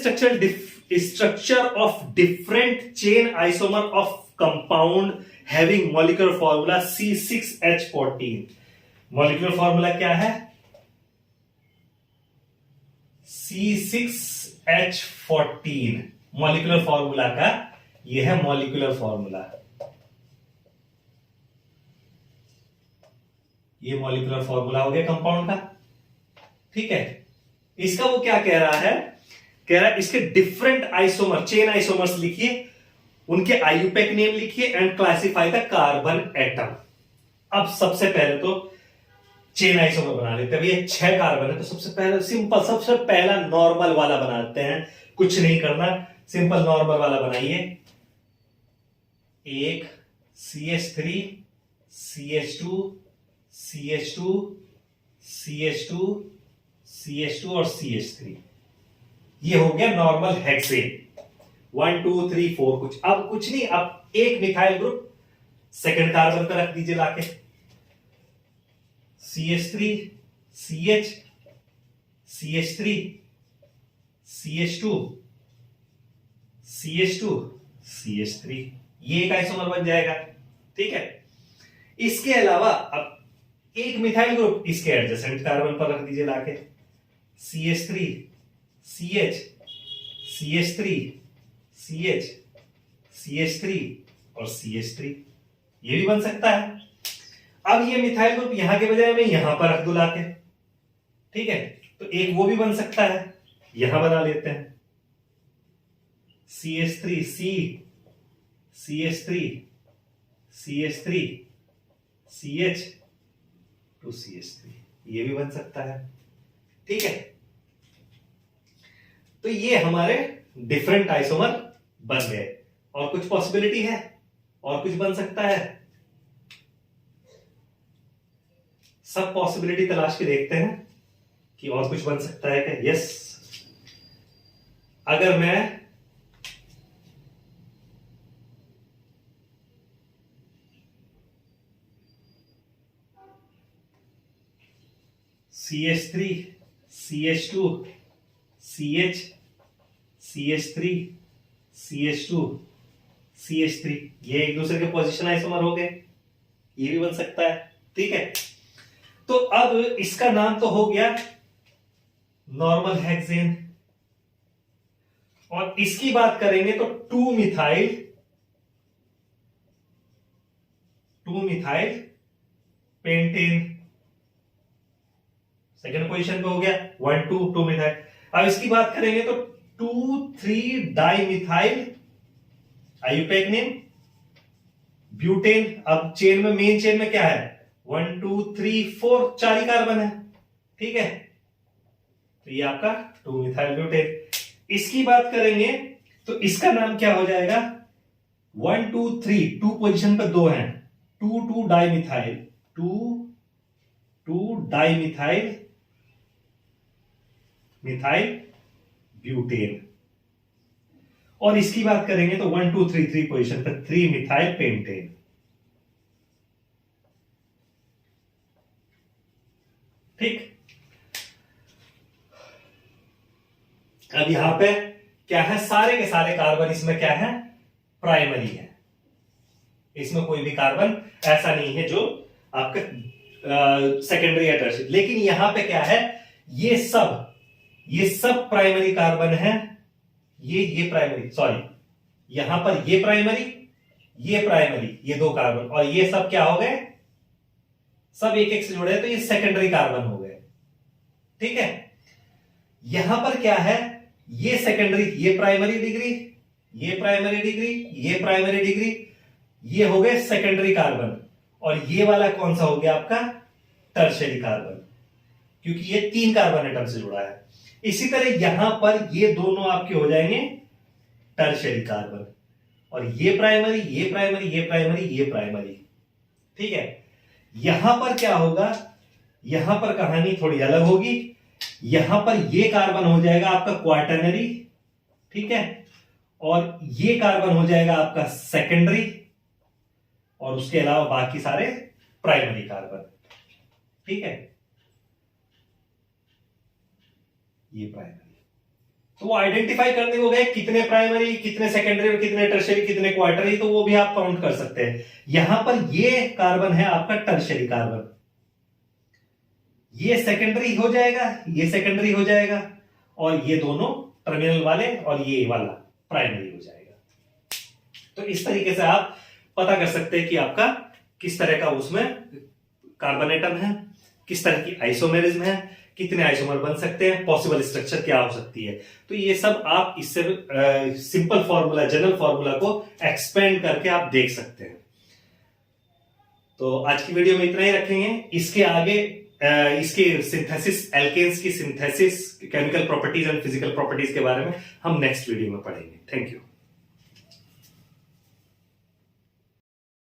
structure of different chain isomer of compound having molecular formula C6H14। Molecular formula क्या है? C6H14 मॉलिक्यूलर फॉर्मूला का, यह है मॉलिक्यूलर फॉर्मूला। ये मॉलिक्यूलर फॉर्मूला हो गया कंपाउंड का, ठीक है। इसका वो क्या कह रहा है? कह रहा है इसके डिफरेंट आइसोमर, चेन आइसोमर्स लिखिए, उनके आईयूपैक नेम लिखिए and classify the carbon atom. अब सबसे पहले तो चेन आइसोमर बना लेते हैं। भैया 6 कार्बन है तो सबसे पहले सिंपल, सबसे पहला नॉर्मल वाला बनाते हैं, कुछ नहीं करना, सिंपल नॉर्मल वाला बनाइए। एक CH3 CH2 CH2 CH2 CH2 और CH3, ये हो गया नॉर्मल हेक्सेन। 1 2 3 4 कुछ, अब कुछ नहीं, अब एक मिथाइल ग्रुप सेकंड कार्बन पर रख दीजिए लाके। CH3 CH CH3 CH2 CH2 CH3, ये एक आइसोमर बन जाएगा, ठीक है। इसके अलावा अब एक मिथाइल ग्रुप इसके एडजेसेंट कार्बन पर रख दीजिए लाके। CH3 CH CH3 CH CH3 और CH3, ये भी बन सकता है। अब ये मिथाइल ग्रुप यहां के बजाय मैं यहां पर रख दूं लाके, ठीक है, तो एक वो भी बन सकता है, यहां बना लेते हैं। CH3 C CH3 CH3 CH to CH3, ये भी बन सकता है, ठीक है। तो ये हमारे डिफरेंट आइसोमर बन गए। और कुछ पॉसिबिलिटी है? और कुछ बन सकता है? सब पॉसिबिलिटी तलाश के देखते हैं कि और कुछ बन सकता है क्या। यस, अगर मैं CH3 CH2 CH CH3 CH2 CH3, ये एक दूसरे के पोजीशन आइसोमर हो गए, ये भी बन सकता है, ठीक है। तो अब इसका नाम तो हो गया नॉर्मल हेक्सेन, और इसकी बात करेंगे तो 2 मिथाइल पेंटेन सेकेंड पोजीशन पे हो गया। 1 2 2 मिथाइल। अब इसकी बात करेंगे तो 2 3 di methyl, IUPAC name butane. अब चेन में, मेन चेन में क्या है? 1 2 3 4, 4 ही कार्बन है, ठीक है। तो ये आपका 2 मिथाइल ब्यूटेन। इसकी बात करेंगे तो इसका नाम क्या हो जाएगा? 1 2 3, 2 पोजीशन पर 2 हैं, 2 2 di methyl, 2 2 di methyl butane. और इसकी बात करेंगे तो 1 2 3 3 पोजीशन पर 3 मिथाइल पेंटेन। ठीक, अब यहां पे क्या है? सारे के सारे कार्बन इसमें क्या है? प्राइमरी है। इसमें कोई भी कार्बन ऐसा नहीं है जो आपका सेकेंडरी या टर्शियरी। लेकिन यहां पे क्या है? ये सब प्राइमरी कार्बन है। ये प्राइमरी, सॉरी, यहां पर ये प्राइमरी, ये 2 कार्बन, और ये सब क्या हो गए? सब एक एक से जुड़े, तो ये सेकेंडरी कार्बन हो गए, ठीक है। यहां पर क्या है? ये सेकेंडरी, ये प्राइमरी डिग्री, ये प्राइमरी डिग्री, ये प्राइमरी डिग्री, ये हो गए सेकेंडरी कार्बन। और ये वाला कौन सा हो गया आपका? टर्शियरी कार्बन, क्योंकि ये 3 कार्बन एटम से जुड़ा है। इसी तरह यहां पर ये दोनों आपके हो जाएंगे टर्शियरी कार्बन, और ये प्राइमरी, ये प्राइमरी, ये प्राइमरी, ये प्राइमरी, ठीक है। यहां पर क्या होगा? यहां पर कहानी थोड़ी अलग होगी। यहां पर ये कार्बन हो जाएगा आपका क्वार्टरनरी, ठीक है, और ये कार्बन हो जाएगा आपका सेकेंडरी, और उसके अलावा बाकी सारे प्राइमरी कार्बन। ठीक है, ये प्राइमरी। तो वो आइडेंटिफाई करने को गए कितने प्राइमरी, कितने सेकेंडरी और कितने टर्शियरी, कितने क्वार्टरी, तो वो भी आप काउंट कर सकते हैं। यहां पर ये कार्बन है आपका टर्शियरी कार्बन, ये सेकेंडरी हो जाएगा, ये सेकेंडरी हो जाएगा, और ये दोनों टर्मिनल वाले और ये वाला प्राइमरी हो जाएगा। तो इस तरीके से आप पता कर सकते हैं कि आपका किस तरह का उसमें कार्बन एटम है, किस तरह की आइसोमेरिज्म है, कितने आइसोमर बन सकते हैं, पॉसिबल स्ट्रक्चर क्या हो सकती है। तो ये सब आप इससे सिंपल फॉर्मूला, जनरल फॉर्मूला को एक्सपेंड करके आप देख सकते हैं। तो आज की वीडियो में इतना ही रखेंगे। इसके आगे इसके सिंथेसिस, एल्केन्स की synthesis, chemical properties and physical properties के बारे में हम नेक्स्ट वीडियो में पढ़ेंगे। Thank you.